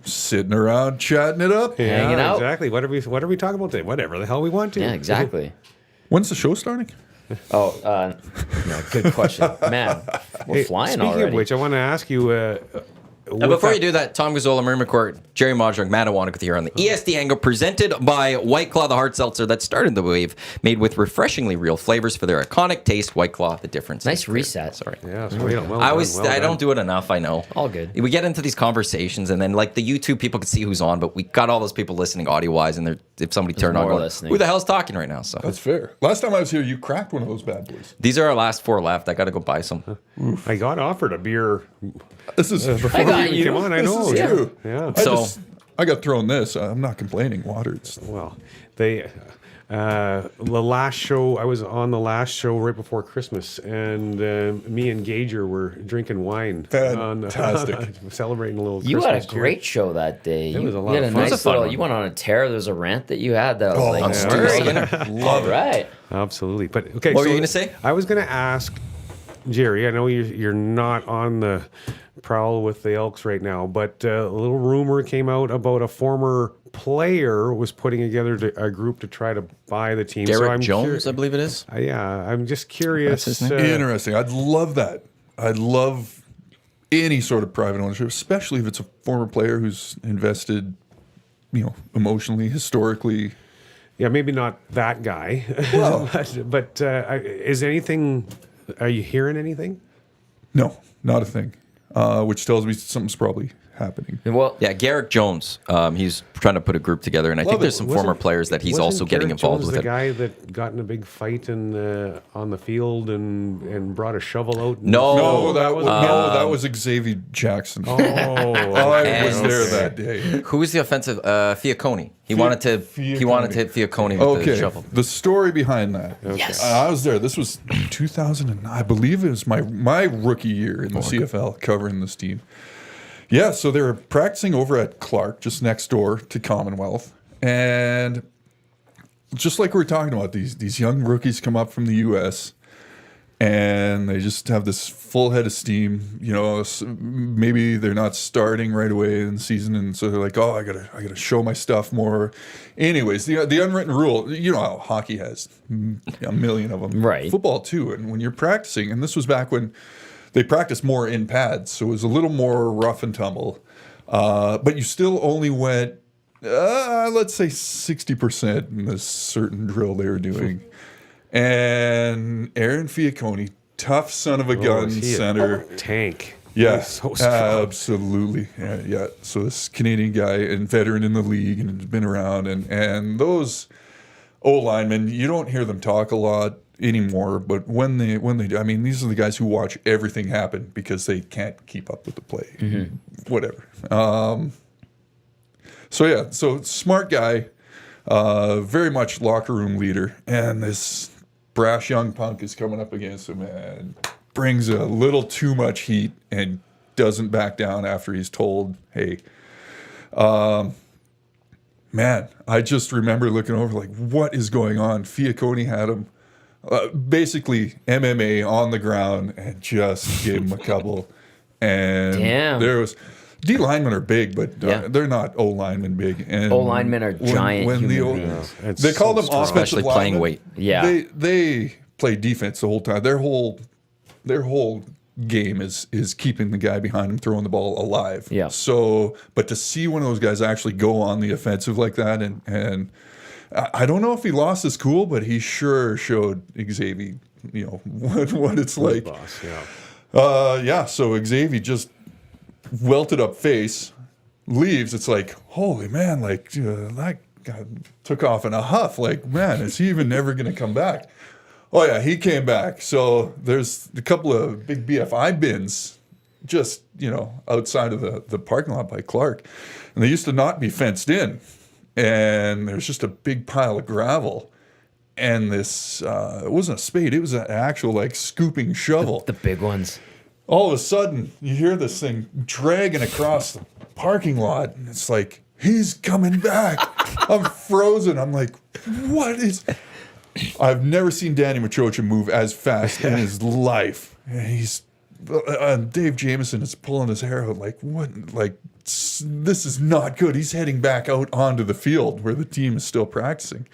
Sitting around chatting it up. Yeah, Hanging out. exactly. What are we talking about today? Whatever the hell we want to. Yeah, exactly. When's the show starting? Oh, good question. Man, we're Hey, flying speaking already. of which, I want to ask you. Now, before you do that, Tom Gazzola, Brier McCourt, Gerry Moddejonge, Matt Iwanyk with you here on the EST Hangout, presented by White Claw, the hard seltzer that started the wave, made with refreshingly real flavors for their iconic taste. White Claw, the difference. Nice is clear. reset. Sorry. Yeah, so well I done. don't do it enough. I know. All good. We get into these conversations, and then like the YouTube people can see who's on, but we got all those people listening audio wise, and if somebody turned on, more going, listening. who the hell's talking right now? So That's fair. Last time I was here, you cracked one of those bad boys. these are our last 4 left. I got to go buy some. I got offered a beer This is before I got we you. came on. I This know. is Yeah. true. Yeah. I So- I got thrown this. I'm not complaining. Water. It's Well, they. The last show, I was on the last show right before Christmas, and me and Gager were drinking wine. Fantastic. Celebrating a little You Christmas had a great show that day. It was a lot You had of a fun. It was a nice fun little. one. You went on a tear. There was a rant that you had that was Oh, like, on Stu Skinner. all right. Absolutely. But okay, What were you gonna say? I was going to ask Gerry. I know you're not on the prowl with the Elks right now, but a little rumor came out about a former player was putting together a group to try to buy the team. Derek Jones, I believe it is. Yeah, I'm just curious. That's his name? Interesting. I'd love that. I'd love any sort of private ownership, especially if it's a former player who's invested, emotionally, historically. Yeah, maybe not that guy. Well, but is anything? Are you hearing anything? no, not a thing. Which tells me something's probably happening. Well, Yeah, Garrick Jones. He's trying to put a group together, and I think Love there's it. some former players that he's also getting Garrett involved Jones with the it. guy that got in a big fight on the field and brought a shovel out? No. No, that was Xavier Jackson. Oh, I was there okay. that day. Who was the offensive? Fiaconi. He wanted to hit Fiaconi with the shovel. The story behind that. Yes. I was there. This was 2009. I believe it was my rookie year in the CFL covering this team. Yeah, so they were practicing over at Clark, just next door to Commonwealth. And just like we were talking about, these young rookies come up from the U.S., and they just have this full head of steam. Maybe they're not starting right away in the season, and so they're like, "Oh, I gotta show my stuff more." Anyways, the unwritten rule, how hockey has a million of them, Right? Football too, and when you're practicing, and this was back when they practiced more in pads, so it was a little more rough and tumble, but you still only went, let's say 60% in this certain drill they were doing. And Aaron Fiaconi, tough son of a gun center. Tank. Yeah, He's so strong. absolutely. Yeah. So this Canadian guy and veteran in the league and has been around. And those O-linemen, you don't hear them talk a lot anymore. But when they do, I mean, these are the guys who watch everything happen because they can't keep up with the play. Mm-hmm. Whatever. So smart guy, very much locker room leader. And this brash young punk is coming up against him and brings a little too much heat and doesn't back down after he's told, hey, man, I just remember looking over like, what is going on? Fiaconi had him basically MMA on the ground and just gave him a couple. And Damn. there was... D linemen are big, but they're not O linemen big. And O linemen are giant human beings. They call them offensive Especially playing linemen. weight. Yeah. They play defense the whole time. Their whole game is keeping the guy behind him throwing the ball alive. Yeah. So, but to see one of those guys actually go on the offensive like that, and I don't know if he lost his cool, but he sure showed Xavier, what it's like. Boss, yeah. So Xavier just welted up face, leaves. It's like, holy man, like that guy took off in a huff. Like, man, is he even never going to come back? Oh yeah, he came back. So there's a couple of big BFI bins just, outside of the parking lot by Clark. And they used to not be fenced in. And there's just a big pile of gravel. And this, it wasn't a spade, it was an actual scooping shovel. The big ones. All of a sudden, you hear this thing dragging across the parking lot, and it's like, he's coming back. I'm frozen. I'm like, what is... I've never seen Danny Machocha move as fast in his life. And Dave Jameson is pulling his hair out like, what? Like, this is not good. He's heading back out onto the field where the team is still practicing.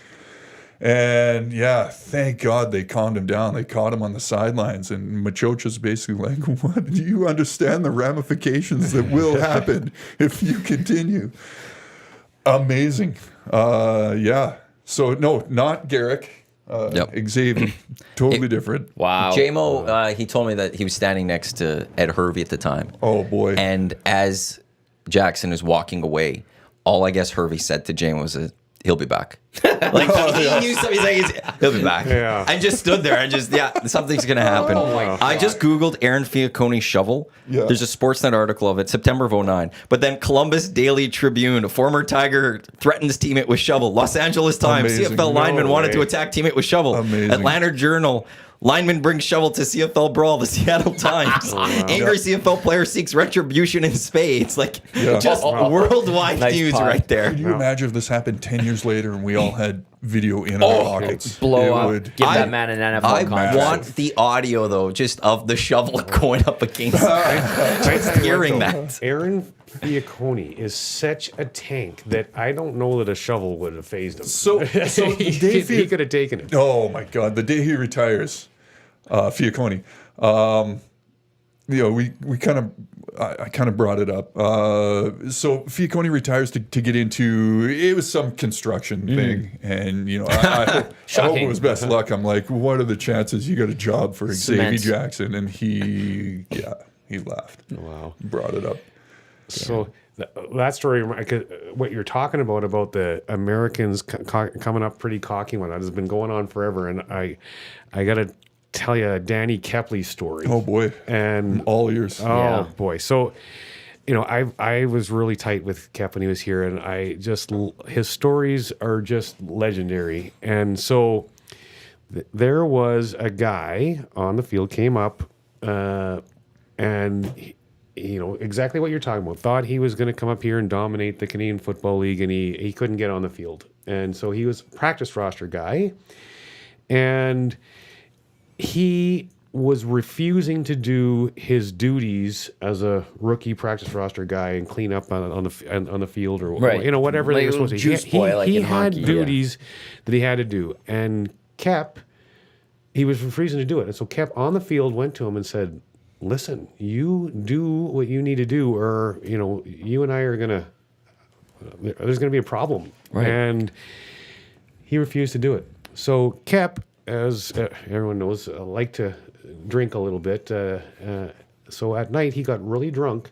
And yeah, thank God they calmed him down. They caught him on the sidelines, and Machocha's basically like, "What? Do you understand the ramifications that will happen if you continue?" Amazing. Yeah. So no, not Garrick. Xavier, totally different. Wow. JMO, he told me that he was standing next to Ed Hervey at the time. Oh boy. And as Jackson was walking away, all I guess Hervey said to JMO was, he'll be back. Like he knew something. He's like, he'll be back. Yeah. I just stood there and just something's gonna happen. Oh my God. I just googled Aaron Fiacconi shovel. Yeah. There's a Sportsnet article of it, September of 09. But then Columbus Daily Tribune, a former Tiger threatens teammate with shovel. Los Angeles Times, Amazing. CFL lineman No wanted to way. attack teammate with shovel. Amazing. Atlanta Journal. Lineman brings shovel to CFL brawl. The Seattle Times. Angry CFL player seeks retribution in spades. Like Yeah. just worldwide Nice news pod. right there. Can you imagine if this happened 10 years later and we all had video in our pockets? Blow It up. would- Give I- that man an NFL I contract. want the audio though, just of the shovel going up against. Just hearing that. Aaron Fiacconi is such a tank that I don't know that a shovel would have phased him. So he Dave could have taken it. Oh my God! The day he retires, Fiacconi. We kind of, I kind of brought it up. So Fiacconi retires to get into, it was some construction thing, and I hope it was best luck. I'm like, what are the chances you got a job for Xavier Cement. Jackson? And he laughed. Wow. Brought it up. So that story, what you're talking about the Americans coming up pretty cocky one, that has been going on forever. And I got to tell you a Danny Kepley's story. Oh boy! And All ears. oh Yeah. boy. So, I was really tight with Kep when he was here, and his stories are just legendary. And so there was a guy on the field, came up, and exactly what you're talking about. Thought he was going to come up here and dominate the Canadian Football League, and he couldn't get on the field. And so he was a practice roster guy, and he was refusing to do his duties as a rookie practice roster guy and clean up on the field or Right. whatever Like they were a supposed to. juice boy, like he in had hockey, yeah. duties that he had to do, and Kep, he was refusing to do it. And so Kep on the field went to him and said, "Listen, you do what you need to do, or you and I are there's gonna be a problem." Right. And he refused to do it. So Kep, as everyone knows, liked to drink a little bit. So at night he got really drunk,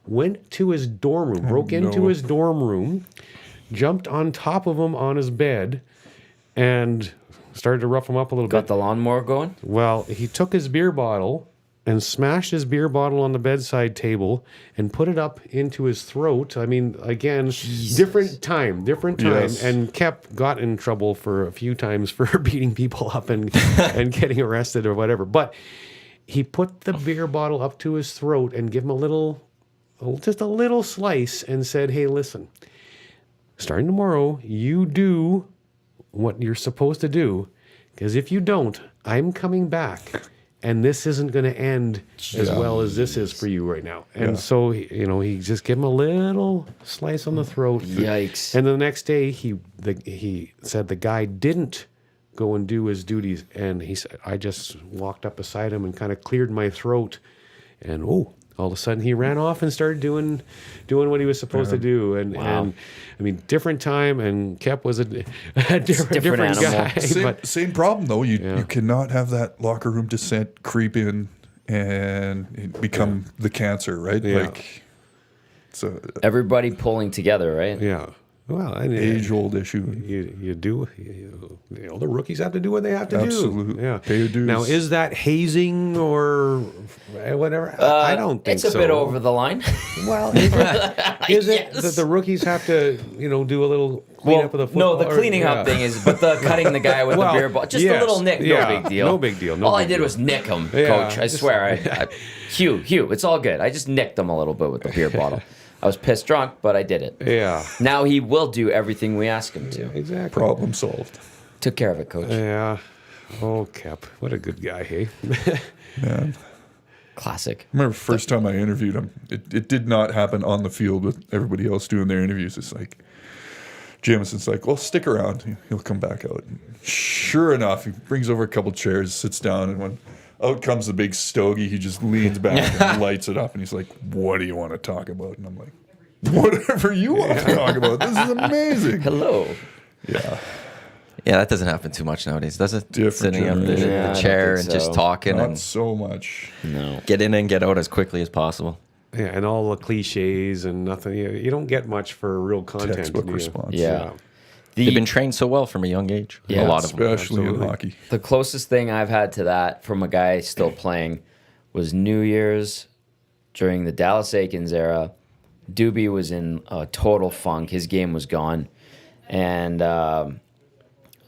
went to his dorm room, broke into his dorm room, jumped on top of him on his bed, and started to rough him up a little Got bit. the lawnmower going? Well, he took his beer bottle and smashed his beer bottle on the bedside table and put it up into his throat. I mean, again, different time. Yes. And got in trouble for a few times for beating people up and getting arrested or whatever. But he put the beer bottle up to his throat and gave him just a little slice and said, "Hey, listen, starting tomorrow, you do what you're supposed to do, because if you don't, I'm coming back, and this isn't going to end as well as this is for you right now." And so, he just gave him a little slice on the throat. Yikes. And the next day, he said the guy didn't go and do his duties, and he said, "I just walked up beside him and kind of cleared my throat, and all of a sudden he ran off and started doing what he was supposed to do." And I mean, different time, and Kep was a different animal. guy. Same problem though. You cannot have that locker room dissent creep in and become the cancer, right? Yeah. Like it's a Everybody pulling together, right? Yeah. Well, and age-old issue. you do. The rookies have to do what they have to Absolutely. do. Yeah. Pay your dues. Now, is that hazing or whatever? I don't think It's a so. bit over the line. Well, is it Yes. that the rookies have to, do a little cleanup of the football? No, the cleaning up thing is, but the cutting the guy with Well, the beer bottle, just yes. a little nick, Yeah, no big deal. no big deal, no all I big did deal. was nick him, Yeah, coach. I just- swear. Hugh, it's all good. I just nicked him a little bit with the beer bottle. I was pissed drunk, but I did it. Yeah. Now he will do everything we ask him to. Exactly. Problem solved. Took care of it, coach. Yeah. Oh, Kep. What a good guy, hey? Man. Classic. I remember first time I interviewed him. It did not happen on the field with everybody else doing their interviews. It's like Jameson's like, "Well, stick around. He'll come back out." And sure enough, he brings over a couple chairs, sits down, and when out comes the big stogie, he just leans back and lights it up, and he's like, "What do you want to talk about?" And I'm like, "Whatever you want to talk about. This is amazing." Hello. Yeah. Yeah, that doesn't happen too much nowadays, does it? Different Sitting up in generation. Yeah, I the don't chair think and just so. talking Not and so much. No. get in and get out as quickly as possible. Yeah, and all the cliches and nothing. You don't get much for real content. Textbook do you? response. Yeah. They've been trained so well from a young age. Yeah, a lot of them. Especially in hockey. The closest thing I've had to that from a guy still playing was New Year's during the Dallas Aikens era. Doobie was in a total funk. His game was gone. And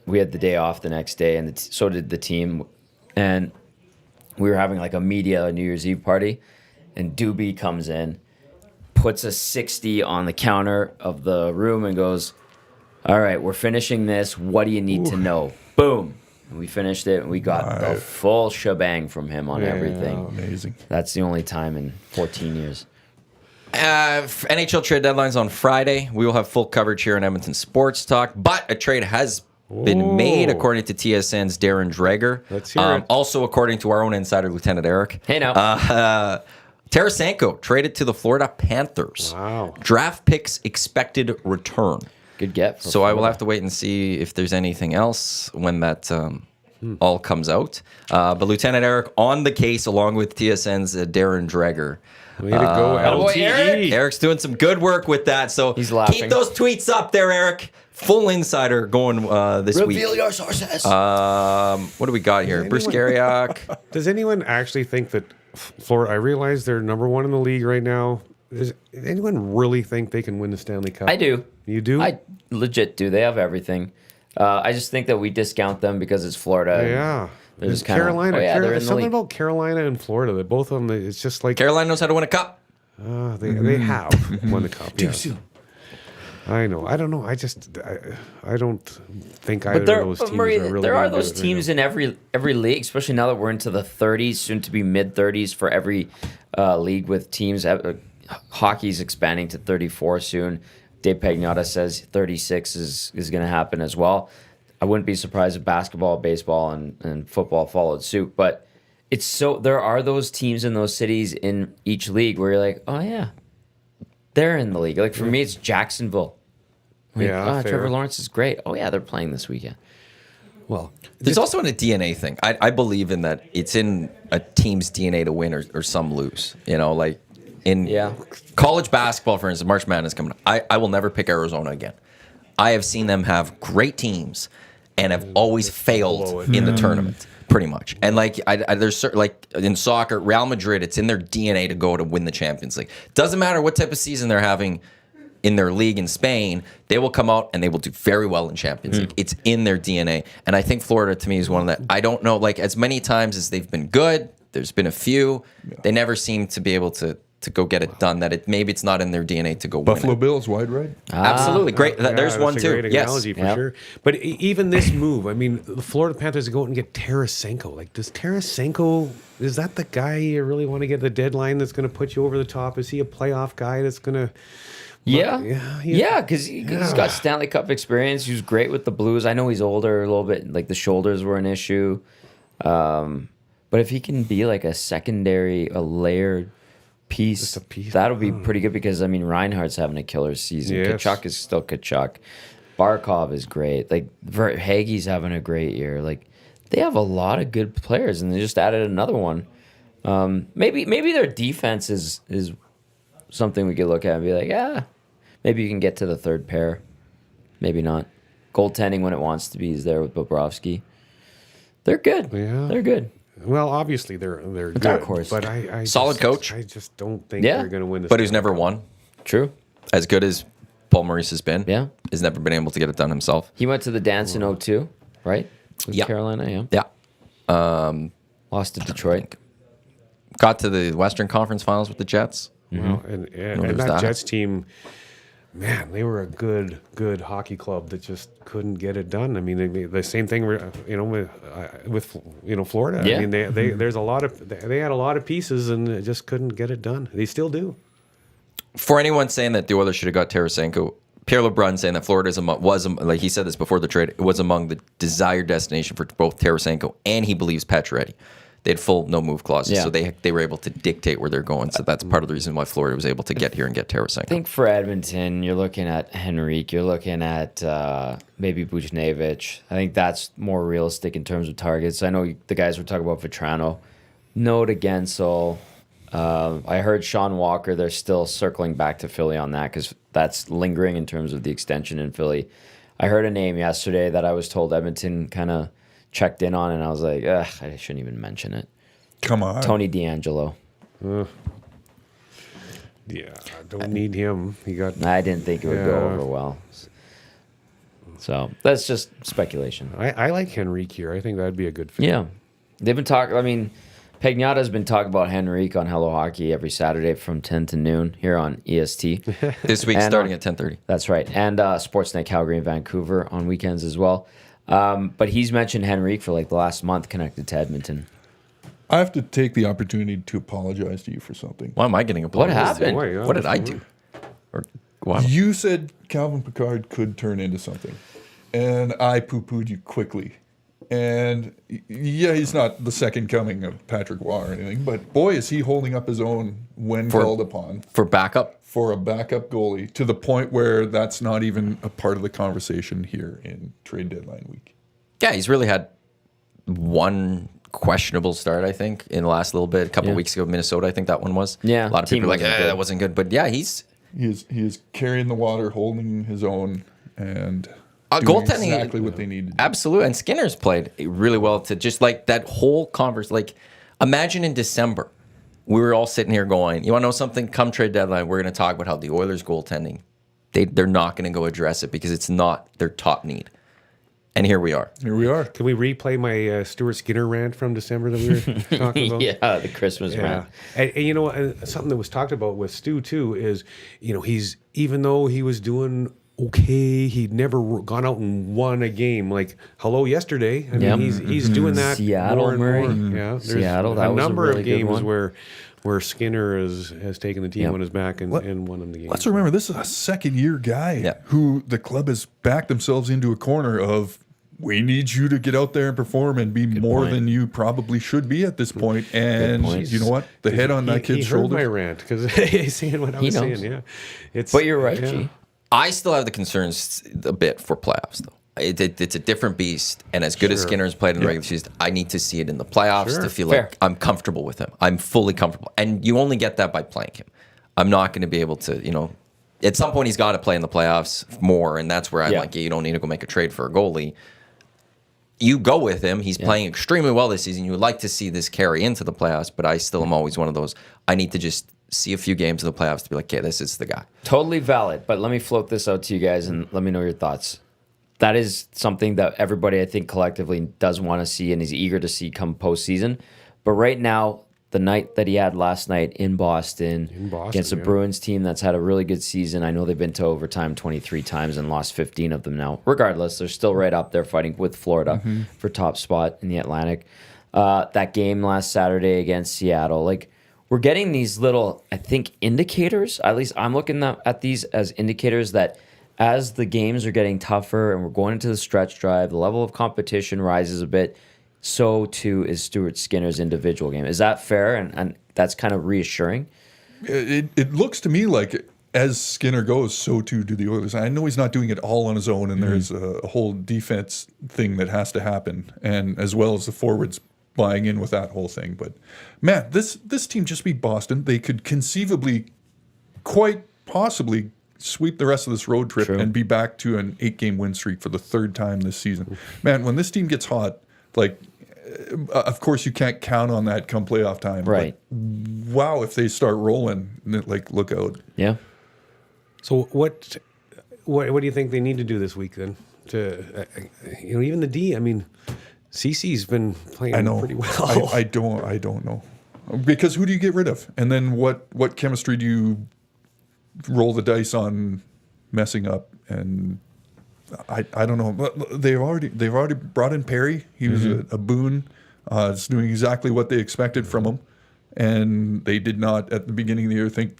we had the day off the next day, and so did the team. And we were having like a media New Year's Eve party, and Doobie comes in, puts a 60 on the counter of the room and goes, all right, we're finishing this. What do you need to know? Boom. And we finished it, and we got the full shebang from him on everything. Amazing. That's the only time in 14 years. NHL trade deadline's on Friday. We will have full coverage here on Edmonton Sports Talk, but a trade has been made according to TSN's Darren Dreger. Let's hear it. Also, according to our own insider, Lieutenant Eric. Hey, now. Tarasenko traded to the Florida Panthers. Wow. Draft picks expected return. Good get. So I will have to wait and see if there's anything else when that all comes out. But Lieutenant Eric on the case along with TSN's Darren Dreger. Way to go, Attaboy, LTE. Eric's doing some good work with that. So He's laughing. keep those tweets up there, Eric. Full insider going this week. Reveal your sources. What do we got here? Bruce Garriock. Does anyone actually think that Florida? I realize they're number one in the league right now. Does anyone really think they can win the Stanley Cup? I do. You do? I legit do. They have everything. I just think that we discount them because it's Florida. Yeah. They're just And kinda, Carolina. oh, yeah, they're in the something league. about Carolina and Florida. That both of them. It's just like Carolina knows how to win a cup. they have won the cup. Too soon. I know. I don't know. I don't think either But there, of those teams Murray, are really. there are gonna do those it right teams now. in every league, especially now that we're into the 30s, soon to be mid 30s for every league with teams. Hockey's expanding to 34 soon. Dave Pagnotta says 36 is going to happen as well. I wouldn't be surprised if basketball, baseball, and football followed suit. But it's so there are those teams in those cities in each league where you're like, oh yeah, they're in the league. Like for me, it's Jacksonville. Like, Yeah, fair. Trevor Lawrence is great. Oh yeah, they're playing this weekend. Well, There's also in a DNA thing. I believe in that. It's in a team's DNA to win or some lose. You know, like in college basketball, for instance, March Madness coming up. I will never pick Arizona again. I have seen them have great teams and have always failed in the tournament, pretty much. And like there's certain, like in soccer, Real Madrid, it's in their DNA to go to win the Champions League. Doesn't matter what type of season they're having in their league in Spain, they will come out and they will do very well in Champions League. It's in their DNA. And I think Florida, to me, is one of that. I don't know, like as many times as they've been good, there's been a few, they never seem to be able to go get it done. That maybe it's not in their DNA to go Buffalo win it. Bills wide right. Absolutely. Great. There's one that's a too. Great Yes. analogy for Yep. sure. But even this move, I mean, the Florida Panthers go out and get Tarasenko. Like, does Tarasenko, is that the guy you really want to get at the deadline that's going to put you over the top? Is he a playoff guy that's going to... Yeah, because he's got Stanley Cup experience. He was great with the Blues. I know he's older a little bit. Like the shoulders were an issue. But if he can be like a secondary, a layered piece, Just a piece. that'll be pretty good because, I mean, Reinhardt's having a killer season. Yes. Kachuk is still Kachuk. Barkov is great. Like, Hagi's having a great year. Like, they have a lot of good players, and they just added another one. Maybe their defense is something we could look at and be like, maybe you can get to the third pair. Maybe not. Goaltending when it wants to be is there with Bobrovsky. They're good. Yeah. They're good. Well, obviously they're good. dark horse. But I Solid just, coach. I just don't think Yeah. they're going to win this. But who's never won. True. As good as Paul Maurice has been. Yeah. Has never been able to get it done himself. He went to the dance in 02, right? With Yeah. Carolina, yeah. Yeah. Lost to Detroit. Got to the Western Conference Finals with the Jets. Well, and there's that that. Jets team, man, they were a good hockey club that just couldn't get it done. I mean, the same thing, with Florida. Yeah. I mean, they had a lot of pieces and they just couldn't get it done. They still do. For anyone saying that the Oilers should have got Tarasenko, Pierre LeBrun saying that Florida was like he said this before the trade, it was among the desired destination for both Tarasenko and he believes Pacioretty. They had full no move clauses, Yeah. so they were able to dictate where they're going. So that's part of the reason why Florida was able to get here and get Tarasenko. I think for Edmonton, you're looking at Henrique. You're looking at maybe Buchnevich. I think that's more realistic in terms of targets. I know the guys were talking about Vetrano. No to Gensel. I heard Sean Walker. They're still circling back to Philly on that because that's lingering in terms of the extension in Philly. I heard a name yesterday that I was told Edmonton kind of checked in on, and I was like, ugh, I shouldn't even mention it. Come on. Tony DeAngelo. Yeah, I don't need him. He got. I didn't think it would go over well. So that's just speculation. I like Henrique here. I think that'd be a good fit. Yeah. They've been talking, I mean, Pagnata's been talking about Henrique on Hello Hockey every Saturday from 10 to noon here on EST. This week And, starting at 10:30. That's right. And Sportsnet Calgary and Vancouver on weekends as well. But he's mentioned Henrique for like the last month connected to Edmonton. I have to take the opportunity to apologize to you for something. Why am I getting applauded? happened? Boy, What did I do? Or wow. You said Calvin Pickard could turn into something, and I poo-pooed you quickly. And yeah, he's not the second coming of Patrick Waugh or anything, but boy, is he holding up his own when called upon For backup? for a backup goalie to the point where that's not even a part of the conversation here in trade deadline week. Yeah, he's really had one questionable start, I think, in the last little bit. A couple of weeks ago, Minnesota, I think that one was. Yeah, A lot of people are like, wasn't good. that wasn't good. But yeah, he's He is carrying the water, holding his own, and doing goaltending exactly what they need to do. absolutely. And Skinner's played really well to just like that whole converse. Like, imagine in December, we were all sitting here going, you want to know something? Come trade deadline, we're going to talk about how the Oilers goaltending, they're not going to go address it because it's not their top need. And here we are. Here we are. Can we replay my Stuart Skinner rant from December that we were talking about? Yeah, the Christmas rant. And you know, something that was talked about with Stu too is, you know, he's, even though he was doing okay, he'd never gone out and won a game. Like, hello, yesterday. I Yep. mean, he's doing that Seattle, more and Murray. more. Yeah, there's Seattle, that a was a number really of good games one. where Skinner has taken the team Yep. on his back and won them the game. Let's remember, this is a second-year guy Yeah. who the club has backed themselves into a corner of, we need you to get out there and perform and be more point. than you probably should be at this point. And point. you know what? The head on that kid's he heard my shoulders. rant because he's saying what I He was knows. saying. Yeah, it's. But you're right, yeah. G. I still have the concerns a bit for playoffs, though. It's a different beast, and as good as Sure. Skinner has played in the regular season, I need to see it in the playoffs Sure. to feel Fair. like I'm comfortable with him. I'm fully comfortable, and you only get that by playing him. I'm not going to be able to, you know. At some point, he's got to play in the playoffs more, and that's where I'm Yeah. like, you don't need to go make a trade for a goalie. You go with him. He's playing extremely well this season. You would like to see this carry into the playoffs, but I still am always one of those. I need to just see a few games of the playoffs to be like, okay, this is the guy. Totally valid, but let me float this out to you guys and let me know your thoughts. That is something that everybody, I think, collectively does want to see and is eager to see come postseason. But right now, the night that he had last night in Boston against a yeah. Bruins team that's had a really good season. I know they've been to overtime 23 times and lost 15 of them now. Regardless, they're still right up there fighting with Florida for top spot in the Atlantic. That game last Saturday against Seattle, like, we're getting these little, I think, indicators. At least I'm looking at these as indicators that as the games are getting tougher and we're going into the stretch drive, the level of competition rises a bit. So too is Stuart Skinner's individual game. Is that fair? And that's kind of reassuring. It looks to me like as Skinner goes, so too do the Oilers. I know he's not doing it all on his own, and there's a whole defense thing that has to happen, and as well as the forwards buying in with that whole thing. But man, this team just beat Boston. They could conceivably, quite possibly, sweep the rest of this road trip and be back to an 8-game win streak for the third time this season. Man, when this team gets hot, like, of course you can't count on that come playoff time. Right. But wow, if they start rolling, like, look out. Yeah. So what do you think they need to do this week then? To you know, even the D. I mean, CC's been playing I know. pretty well. I don't know, because who do you get rid of, and then what chemistry do you roll the dice on messing up? And I don't know. They've already brought in Perry. He was a boon. It's doing exactly what they expected from him, and they did not at the beginning of the year think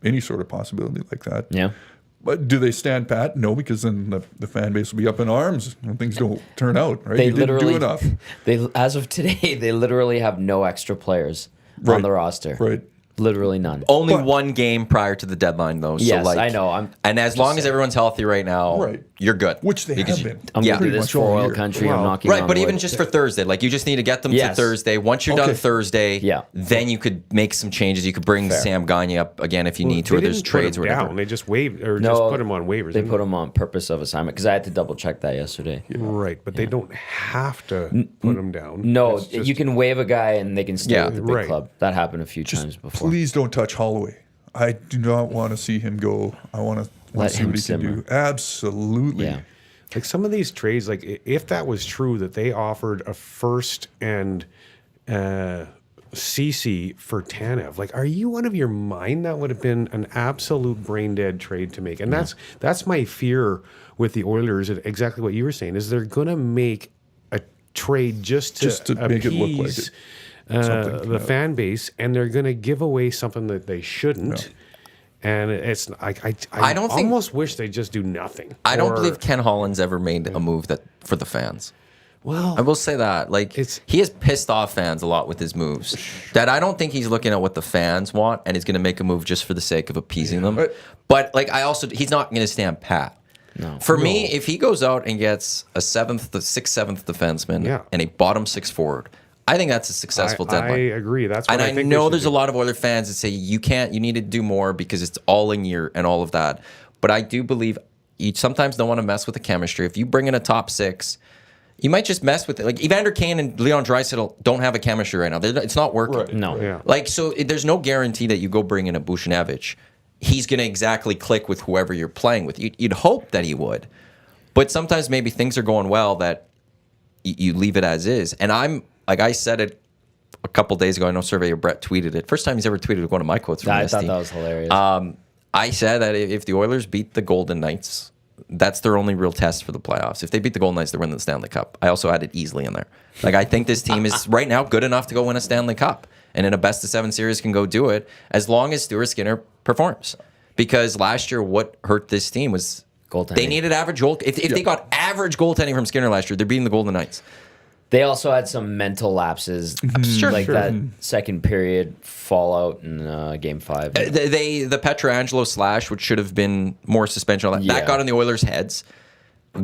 any sort of possibility like that. Yeah. But do they stand pat? No, because then the fan base will be up in arms when things don't turn out. Right? They You didn't do literally, enough. as of today, they literally have no extra players on the roster. Right. Literally none. Only one game prior to the deadline, though. Yes, so like, I know. And as long as everyone's healthy right now, Right. you're good. Which they Because have been. I'm Yeah. gonna do Pretty this much for all oil year. country. I'm Well, knocking Right, on but wood. even just for Thursday, like you just need to get them Yes. for Thursday. Once you're done Okay. Thursday, Yeah. then you could make some changes. You could bring Fair. Sam Gagne up again if you need to, They or there's didn't put trades or him whatever. down. They just waived or No, just put him on waivers. They didn't put him on purpose of assignment because I had to double check that yesterday. Right, but they don't have to put him down. No, It's just- you can waive a guy and they can stay Yeah. with the big Right. club. That happened a few times before. Please don't touch Holloway. I do not want to see him go. I want to Let see him what he can simmer. do. Absolutely. Yeah. Like some of these trades, like if that was true that they offered a first and CC for Tanev, like are you out of your mind? That would have been an absolute brain dead trade to make, and that's my fear with the Oilers. Exactly what you were saying is they're gonna make a trade just to make it look like appease, it. Something, the fan base, and they're gonna give away something that they shouldn't. And it's I don't think- almost wish they just do nothing. I don't Or- believe Ken Holland's ever made a move that for the fans. Well, I will say that. Like he has pissed off fans a lot with his moves. That I don't think he's looking at what the fans want and he's going to make a move just for the sake of appeasing them. But like he's not going to stand pat. No. For me, if he goes out and gets a sixth, seventh defenseman and a bottom six forward, I think that's a successful I deadline. agree. That's what And I I think know they there's should a do. lot of Oilers fans that say you need to do more because it's all in year and all of that. But I do believe you sometimes don't want to mess with the chemistry. If you bring in a top six, you might just mess with it. Like Evander Kane and Leon Draisaitl don't have a chemistry right now. It's not working. Right. No. Yeah. Like, so there's no guarantee that you go bring in a Buchnevich, he's going to exactly click with whoever you're playing with. You'd hope that he would. But sometimes maybe things are going well that you leave it as is. And I'm, like I said it a couple days ago, I know Surveyor Brett tweeted it. First time he's ever tweeted one of my quotes from I EST. thought that was hilarious. I said that if the Oilers beat the Golden Knights, that's their only real test for the playoffs. If they beat the Golden Knights, they're winning the Stanley Cup. I also added easily in there. Like, I think this team is right now good enough to go win a Stanley Cup. And in a best-of-7 series can go do it as long as Stuart Skinner performs. Because last year, what hurt this team was Goaltending. they needed average goal. If they got average goaltending from Skinner last year, they're beating the Golden Knights. They also had some mental lapses, like that second period fallout in Game 5. The Pietrangelo slash, which should have been more suspension, that Yeah. got in the Oilers' heads.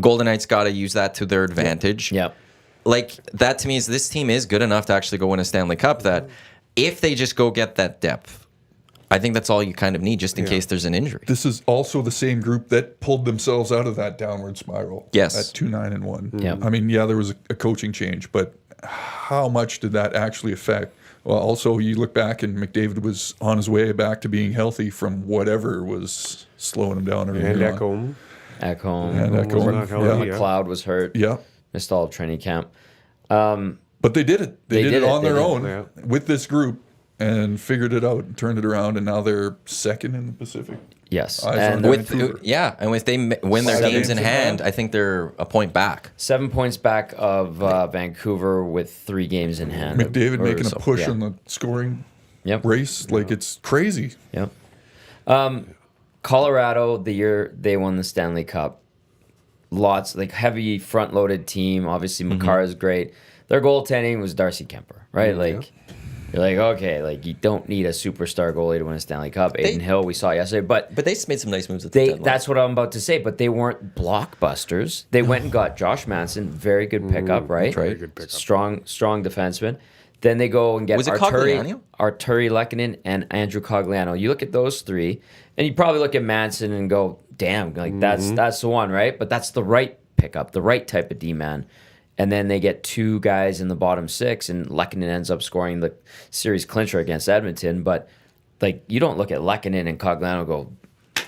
Golden Knights got to use that to their advantage. Yep. Like, that to me is this team is good enough to actually go win a Stanley Cup that if they just go get that depth, I think that's all you kind of need just in case there's an injury. This is also the same group that pulled themselves out of that downward spiral. Yes. At 2-9-1. Yep. I mean, there was a coaching change, but how much did that actually affect? Well, also you look back and McDavid was on his way back to being healthy from whatever was slowing him down early And on. Ekholm. And Ekholm, was not healthy, yeah. McLeod was hurt. Yeah. Missed all of training camp. But they did it. They did it on They their did. own Yeah. with this group and figured it out and turned it around, and now they're second in the Pacific. Yes. Eyes And on With Vancouver. and if they win their 7 games in games in hand, hand. I think they're a point back. 7 points back of Vancouver with 3 games in hand. McDavid Or making a so, push yeah. on the scoring Yep. race. Like, it's crazy. Yep. Colorado, the year they won the Stanley Cup, lots, like heavy front loaded team. Obviously, Makar is great. Their goaltending was Darcy Kemper, right? Like, you're like, okay, like you don't need a superstar goalie to win a Stanley Cup. Aiden Hill, we saw yesterday, but But they made some nice moves at the deadline. that's what I'm about to say. But they weren't blockbusters. They went and got Josh Manson, very good pickup, right? right. Good pickup. Strong defenseman. Then they go and get Was it Cogliano? Arturi Lehkonen and Andrew Cogliano. You look at those three, and you probably look at Manson and go, "Damn, like that's the one, right?" But that's the right pickup, the right type of D-man. And then they get 2 guys in the bottom 6, and Lehkonen ends up scoring the series clincher against Edmonton. But like, you don't look at Lehkonen and Cogliano and go,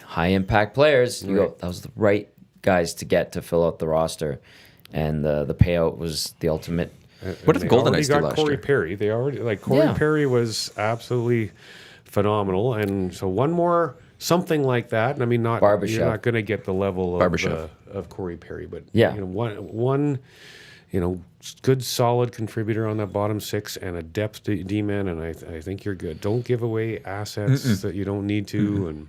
high impact players. You go, that was the right guys to get to fill out the roster, and the payout was the ultimate. What did the Golden already Knights do got last Corey year? Perry. They already Corey Yeah. Perry was absolutely phenomenal, and so one more something like that. And I mean, not Barbashev. you're not going to get the level Barbashev. of Corey Perry, but Yeah. one good solid contributor on that bottom 6 and a depth D-man, and I think you're good. Don't give away assets that you don't need to,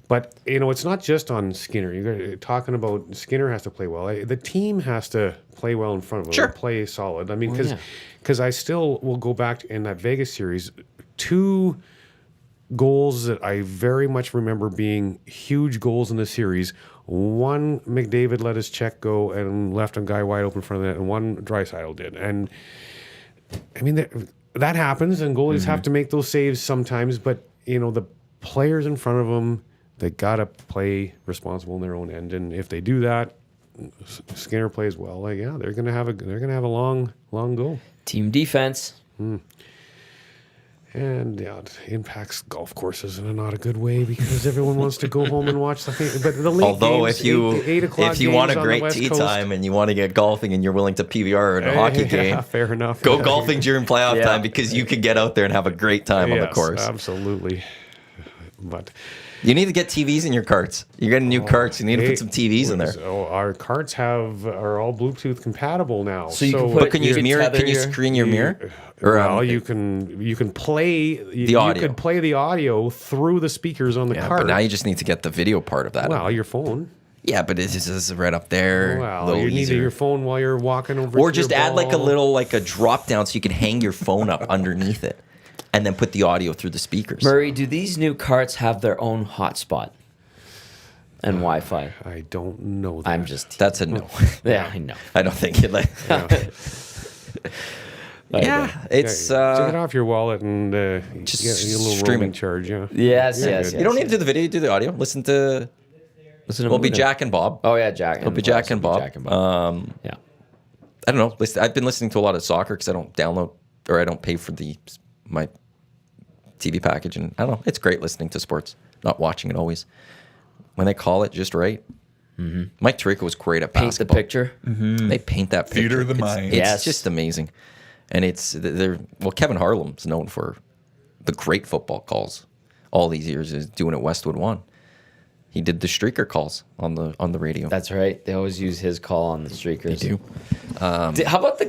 But it's not just on Skinner. You're talking about Skinner has to play well. The team has to play well in front of him. Sure. Play solid. I mean, Well, because I still will go back in that Vegas series two goals that I very much remember being huge goals in the series. One, McDavid let his check go and left a guy wide open in front of that, and one Draisaitl did. And I mean, that happens, and goalies have to make those saves sometimes, but the players in front of them, they gotta play responsible in their own end, and if they do that, Skinner plays well. They're gonna have a long goal. Team defense. And it impacts golf courses in not a good way because everyone wants to go home and watch the thing. But the late Although games, if you want a great tee time and you want to get golfing and you're willing to PVR in a hockey game, fair enough. go golfing during playoff time because you can get out there and have a great time on the course. Absolutely. But you need to get TVs in your carts. You're getting new carts. You need to put some TVs in there. So our carts are all Bluetooth compatible now. So you can put, but can you screen your mirror? Or you can play the audio. You can play the audio through the speakers on the cart. But now you just need to get the video part of that. Well, your phone. Yeah, but it's just right up there. Well, you need your phone while you're walking over. Or to just your add ball. like a drop down so you can hang your phone up underneath it, and then put the audio through the speakers. Murray, do these new carts have their own hotspot and Wi-Fi? I don't know that. I'm just. That's a no. Yeah, I know. I don't think it. It's Take it off your wallet and just get a little streaming roaming charge. Yeah. Yes. you don't need to do the video, do the audio. Listen to. It'll be Jack and Bob. Oh yeah, Jack. It'll be Jack and Bob. Yeah. I don't know. I've been listening to a lot of soccer because I don't download or I don't pay for my TV package, and I don't know. It's great listening to sports, not watching it always. When they call it just right. Mm-hmm. Mike Tirico was great at Paint the basketball. picture. Mm-hmm. They paint that picture. Theater of the mind. It's just amazing, and Kevin Harlan's known for the great football calls. All these years is doing it Westwood One. He did the streaker calls on the radio. That's right. They always use his call on the streakers. They do. How about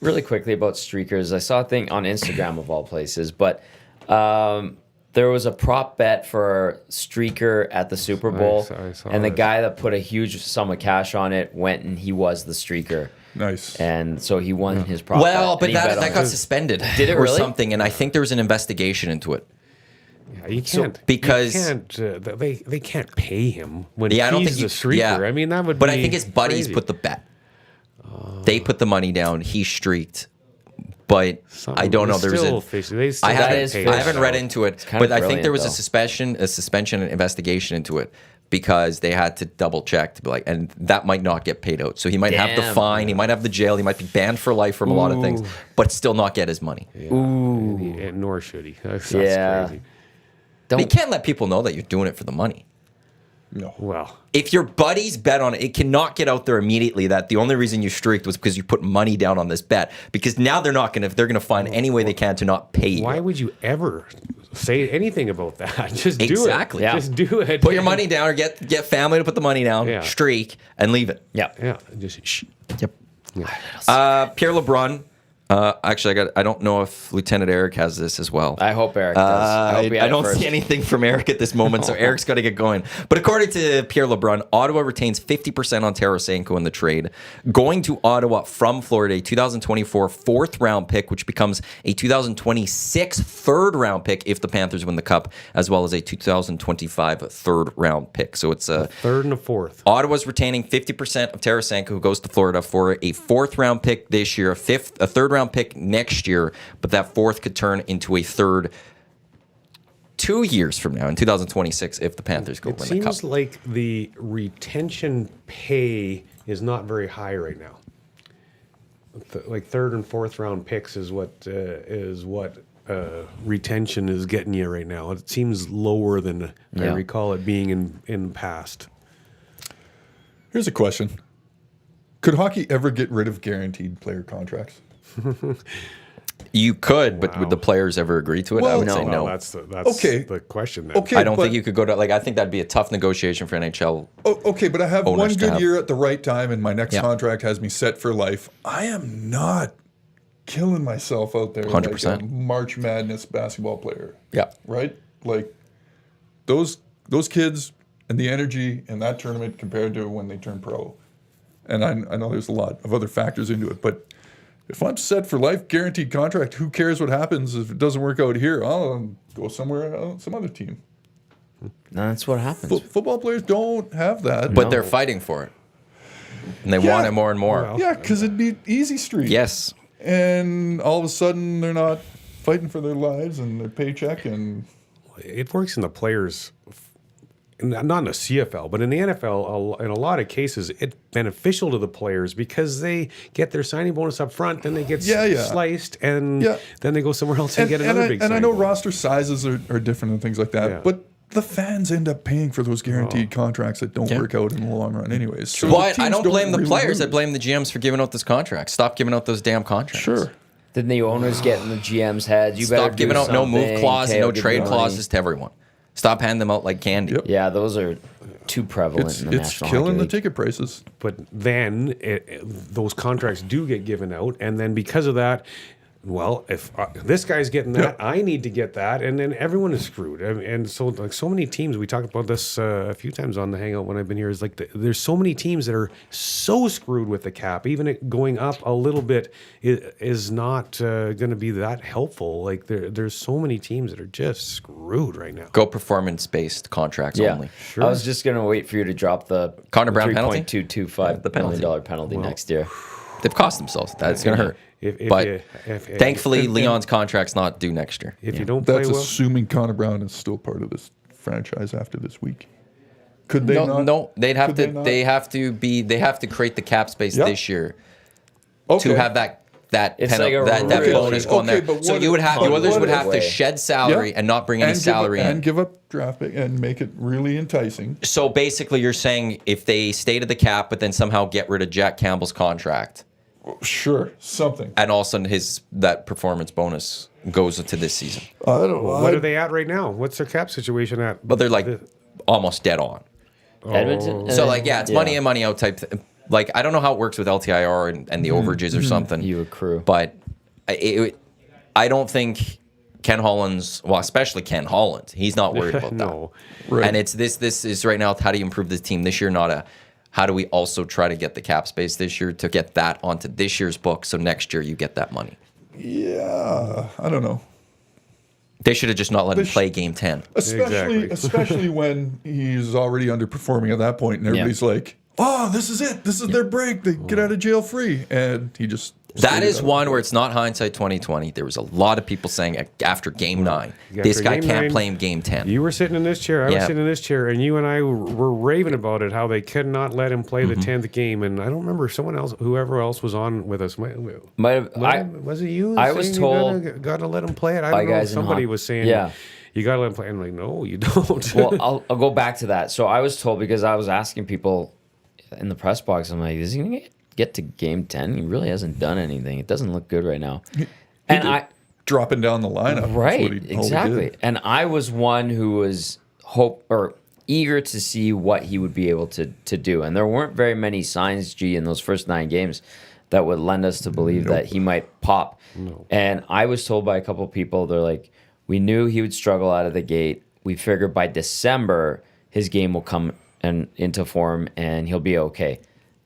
really quickly about streakers? I saw a thing on Instagram of all places, but there was a prop bet for streaker at the Super Bowl, I saw and the this. guy that put a huge sum of cash on it went and he was the streaker. Nice. And so he won his prop Well, bet. but and he bet that on got suspended. Did it or really? something? And I think there was an investigation into it. Yeah, you can't because- you can't, they can't pay him when Yeah, I don't he's think the streaker. Yeah. I mean, that would. But be I think his buddies crazy. put the bet. They put the money down. He streaked, but I don't know. There's still a. fishy. They still I can't haven't. pay I him. haven't read into it, kind of but I think there was brilliant, a suspension and investigation into it because they had to double check to be like, and that might not get paid out. So he might have the Damn. fine. He might have the jail. He might be banned for life from a lot of things, but still not get his money. And nor should he. That's Yeah. crazy. You can't let people know that you're doing it for the money. No. Well, If your buddies bet on it, it cannot get out there immediately that the only reason you streaked was because you put money down on this bet. Because now they're gonna find any way they can to not pay you. why would you ever say anything about that? Just do it. Exactly. Yeah. Just do it. Put your money down or get family to put the money down, Yeah. streak, and leave it. Yeah. Yeah. Just shh. Yep. Pierre LeBrun. Actually, I don't know if Lieutenant Eric has this as well. I hope Eric does. I hope he had I it don't first. see anything from Eric at this moment, so Eric's got to get going. But according to Pierre LeBrun, Ottawa retains 50% on Tarasenko in the trade. Going to Ottawa from Florida, a 2024 fourth-round pick, which becomes a 2026 third-round pick if the Panthers win the Cup, as well as a 2025 third-round pick. So it's a Third and a fourth. Ottawa's retaining 50% of Tarasenko, who goes to Florida for a fourth-round pick this year, a third-round pick next year, but that fourth could turn into a third 2 years from now in 2026 if the Panthers go It win the Cup. seems like the retention pay is not very high right now. Like third and fourth round picks is what retention is getting you right now. It seems lower than I Yeah. recall it being in the past. Here's a question. Could hockey ever get rid of guaranteed player contracts? You could, but would the players ever agree to it? I Well, would say Well, no. that's Okay. the question then. Okay. I don't but- think you could go to, I think that'd be a tough negotiation for NHL. Okay, but I have Owners one to good have. year at the right time, and my next Yeah. contract has me set for life. I am not killing myself out there 100%. like a March Madness basketball player. Yeah. Right? Like those kids and the energy in that tournament compared to when they turn pro. And I know there's a lot of other factors into it, but if I'm set for life, guaranteed contract, who cares what happens if it doesn't work out here? I'll go somewhere else, some other team. No, that's what happens. Football players don't have that. But they're fighting for it. And they want it more and more. Well, yeah, because it'd be easy street. Yes. And all of a sudden, they're not fighting for their lives and their paycheck. And it works in the players, not in the CFL, but in the NFL, in a lot of cases, it's beneficial to the players because they get their signing bonus up front, then they get sliced, and then they go somewhere else and get another big signing And I know bonus. roster sizes are different and things like that, Yeah. but the fans end up paying for those guaranteed contracts that don't work out in the long run anyways. So But the I teams don't blame the really players. I lose. blame the GMs for giving out this contract. Stop giving out those damn contracts. Sure. Then the owners get in the GM's heads. You better Stop giving do out no move something. clause and Okay, no I'll give trade you money. clauses to everyone. Stop handing them out like candy. Yep. Yeah, those are too prevalent It's in the it's National killing Hockey the League. ticket prices. But then those contracts do get given out, and then because of that, well, if this guy's getting that, I need to get that, and then everyone is screwed. And so, like so many teams, we talked about this a few times on the Hangout when I've been here. Is like there's so many teams that are so screwed with the cap. Even it going up a little bit is not going to be that helpful. Like there's so many teams that are just screwed right now. Go performance-based contracts Yeah, only. I was just gonna wait for you to drop the Connor Brown penalty? $3.225 The penalty. million penalty next year. They've cost themselves. That's going to hurt. But thankfully, Leon's contract's not due next year. If you don't play That's well, assuming Connor Brown is still part of this franchise after this week. Could they not? No, they'd have could to. they not? They have to create the cap space Yep. this year Okay. to have that It's like a that really- bonus going Okay, there. but So what you would if- have the but Oilers what would if- have to shed salary Yeah. and not bring any salary in. and give up draft pick and make it really enticing. So basically, you're saying if they stay to the cap, but then somehow get rid of Jack Campbell's contract, Sure, something. and all of a sudden that performance bonus goes into this season. I don't know. what are they at right now? What's their cap situation at? But they're like almost dead on. Edmonton. So like, yeah, it's money in, money out type. Like, I don't know how it works with LTIR and the overages or something. You accrue. But I don't think Ken Holland's, well, especially Ken Holland, he's not worried about that. No. Right. And it's this is right now, how do you improve this team this year, not a how do we also try to get the cap space this year to get that onto this year's book so next year you get that money. Yeah, I don't know. They should have just not let him They play game 10. Exactly. Especially when he's already underperforming at that point, and everybody's like, "Oh, this is it. This is their break. They get out of jail free," and he just That stayed is out. one where it's not hindsight 2020. There was a lot of people saying after game 9, this After guy game can't 9, play in game 10. You were sitting in this chair, I was Yeah. sitting in this chair, and you and I were raving about it, how they could not let him play the 10th game. And I don't remember someone else, whoever else was on with us. Was it you? I was saying told you gotta let him play it. I by don't know. guys in Somebody hockey. was saying, Yeah. you gotta let him play. I'm like, no, you don't. Well, I'll go back to that. So I was told, because I was asking people in the press box, I'm like, is he going to get to game 10? He really hasn't done anything. It doesn't look good right now. And dropping down the lineup. That's right, what he- all he exactly. did. And I was one who was eager to see what he would be able to do. And there weren't very many signs, in those first 9 games that would lend us to believe that he might pop. And I was told by a couple of people, they're like, we knew he would struggle out of the gate. We figured by December his game will come into form and he'll be okay.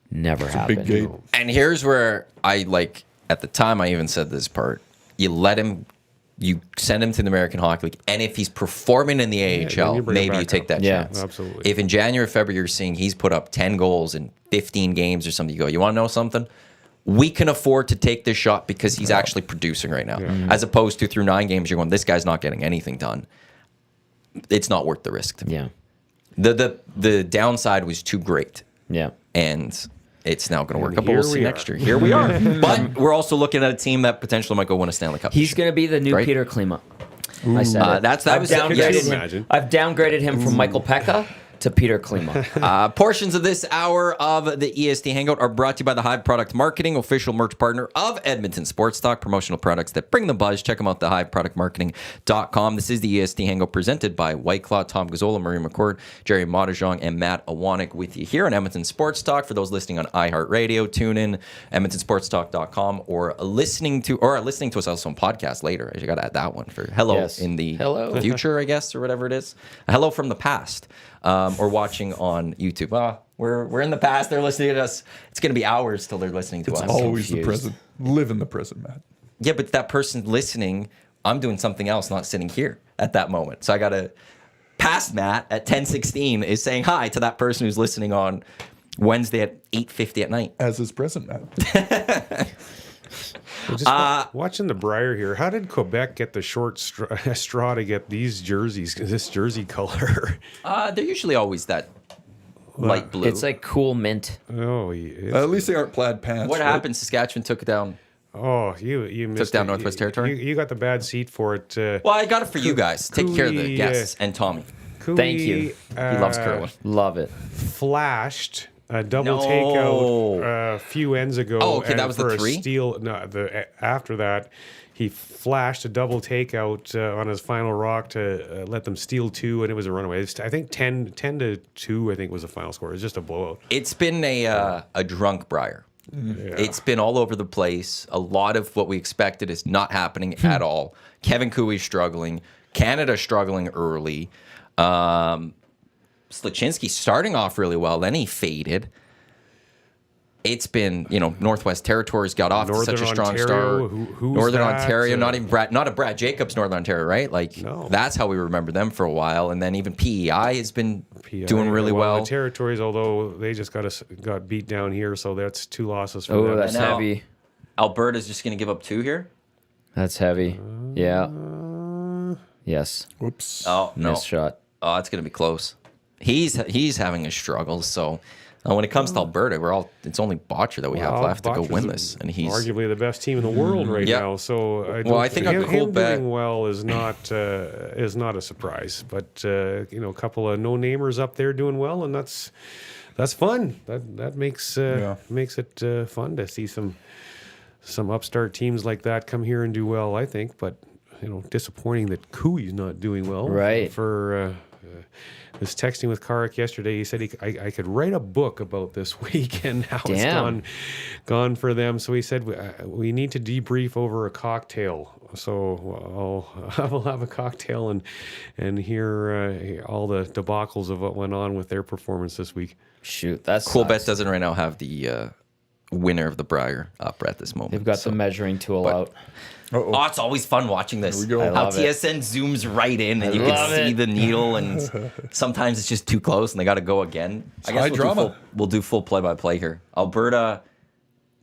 Never happened. Big gate. And here's where at the time, I even said this part. You send him to the American Hockey League, and if he's performing in the then AHL, you bring him maybe back you take up. that Yeah, chance. absolutely. If in January, February, you're seeing he's put up 10 goals in 15 games or something, you go, you want to know something? We can afford to take this shot because he's actually producing right now. As opposed to through 9 games, you're going, this guy's not getting anything done. It's not worth the risk to me. Yeah. The downside was too great. Yeah. And it's now going to work And out, but we'll here see we next are. year. Here we are. But we're also looking at a team that potentially might go win a Stanley Cup. He's going to be the new Right? Peter Klima. I said it. that was- downgraded yes. him. Imagine. I've downgraded him from Michael Pekka to Peter Klima. Portions of this hour of the EST Hangout are brought to you by the Hive Product Marketing, official merch partner of Edmonton Sports Talk, promotional products that bring the buzz. Check them out at thehiveproductmarketing.com. This is the EST Hangout presented by White Claw, Tom Gazzola, Marie McCourt, Gerry Moddejonge, and Matt Iwanyk with you here on Edmonton Sports Talk. For those listening on iHeartRadio, tune in, EdmontonSportsTalk.com, or listening to us also on podcast later. I got to add that one for hello Yes. in the Hello. future, I guess, or whatever it is. Hello from the past. or watching on YouTube. We're in the past. They're listening to us. It's going to be hours till they're listening to us. Always the present. Live in the present, Matt. Yeah, but that person listening, I'm doing something else, not sitting here at that moment. So I got to, past Matt at 10:16 is saying hi to that person who's listening on Wednesday at 8:50 at night. As is present, Matt. Watching the Brier here, how did Quebec get the short straw to get these jerseys, this jersey color? They're usually always that light blue. It's like cool mint. Oh, At least they aren't plaid pants. What right? happened? Saskatchewan took it down. Oh, you missed down it. Northwest Territory? You got the bad seat for it. Well, I got it for you guys. Take care of the Cooey, guests and Tommy. Thank you. He loves curling. Love it. Flashed a double No. takeout a few ends ago. Oh, okay, and that was the for a 3? Steal, no, after that, he flashed a double takeout on his final rock to let them steal 2, and it was a runaway. I think 10-2, I think, was the final score. It was just a blowout. It's been a drunk Brier. It's been all over the place. A lot of what we expected is not happening at all. Kevin Cooey struggling. Canada struggling early. Sluchinski starting off really well. Then he faded. It's been, Northwest Territories got off to such a strong Ontario, start. who's Northern that? Ontario, not a Brad Jacobs, Northern Ontario, right? Like, No. that's how we remember them for a while. And then even PEI has been doing really well. The Territories, although they just got beat down here, so that's 2 losses for Oh, them. that's Now- heavy. Alberta's just going to give up 2 here. That's heavy. Yeah. Yes. Whoops. Oh, no. Missed shot. Oh, it's going to be close. He's having a struggle. So when it comes to Alberta, it's only Botcher that we have left to go Botcher's win this, and he's arguably the best team in the world right Yeah. now. So I think a him cool bet. doing well is not a surprise. But a couple of no-namers up there doing well, and that's fun. That makes it fun to see some upstart teams like that come here and do well, I think. But disappointing that Cooey's not doing well. Right. Was texting with Karik yesterday. He said I could write a book about this week and how it's Damn. gone for them. So he said we need to debrief over a cocktail. So I will have a cocktail and hear all the debacles of what went on with their performance this week. Shoot, that's Cool Bet doesn't right now have the winner of the Brier up at this moment. They've got the measuring tool out. Oh, it's always fun watching this. Here we go. I How love it. TSN zooms right in, and you can love see it. the needle, and sometimes it's just too close, and they got to go again. I high guess drama. we'll do full play-by-play here. Alberta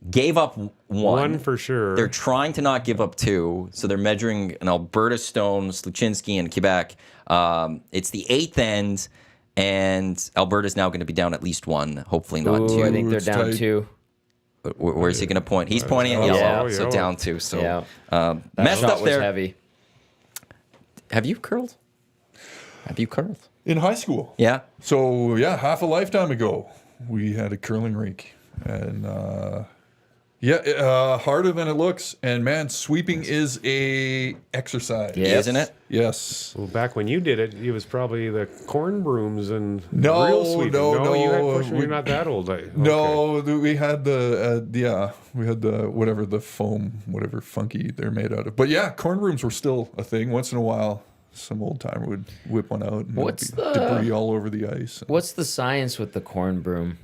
gave up 1. One for sure. They're trying to not give up 2, so they're measuring an Alberta Stone, Sluchinski, and Quebec. It's the 8th end, and Alberta's now going to be down at least 1, hopefully not Ooh, 2. I think they're It's down tight. 2. Where's he going to point? He's pointing at yellow, so yeah. down 2. So Yeah. That messed shot up was there. heavy. Have you curled? In high school. Yeah. So, half a lifetime ago, we had a curling rink. And, harder than it looks. And, man, sweeping is a exercise. Yeah. Isn't it? Yes. Well, back when you did it, it was probably the corn brooms and No, real sweeping. no, you had no, push, you're not that old. Okay. No, we had the whatever the foam, whatever funky they're made out of. But yeah, corn rooms were still a thing. Once in a while, some old timer would whip one out, and What's there'd be the- debris all over the ice. What's the science with the corn broom?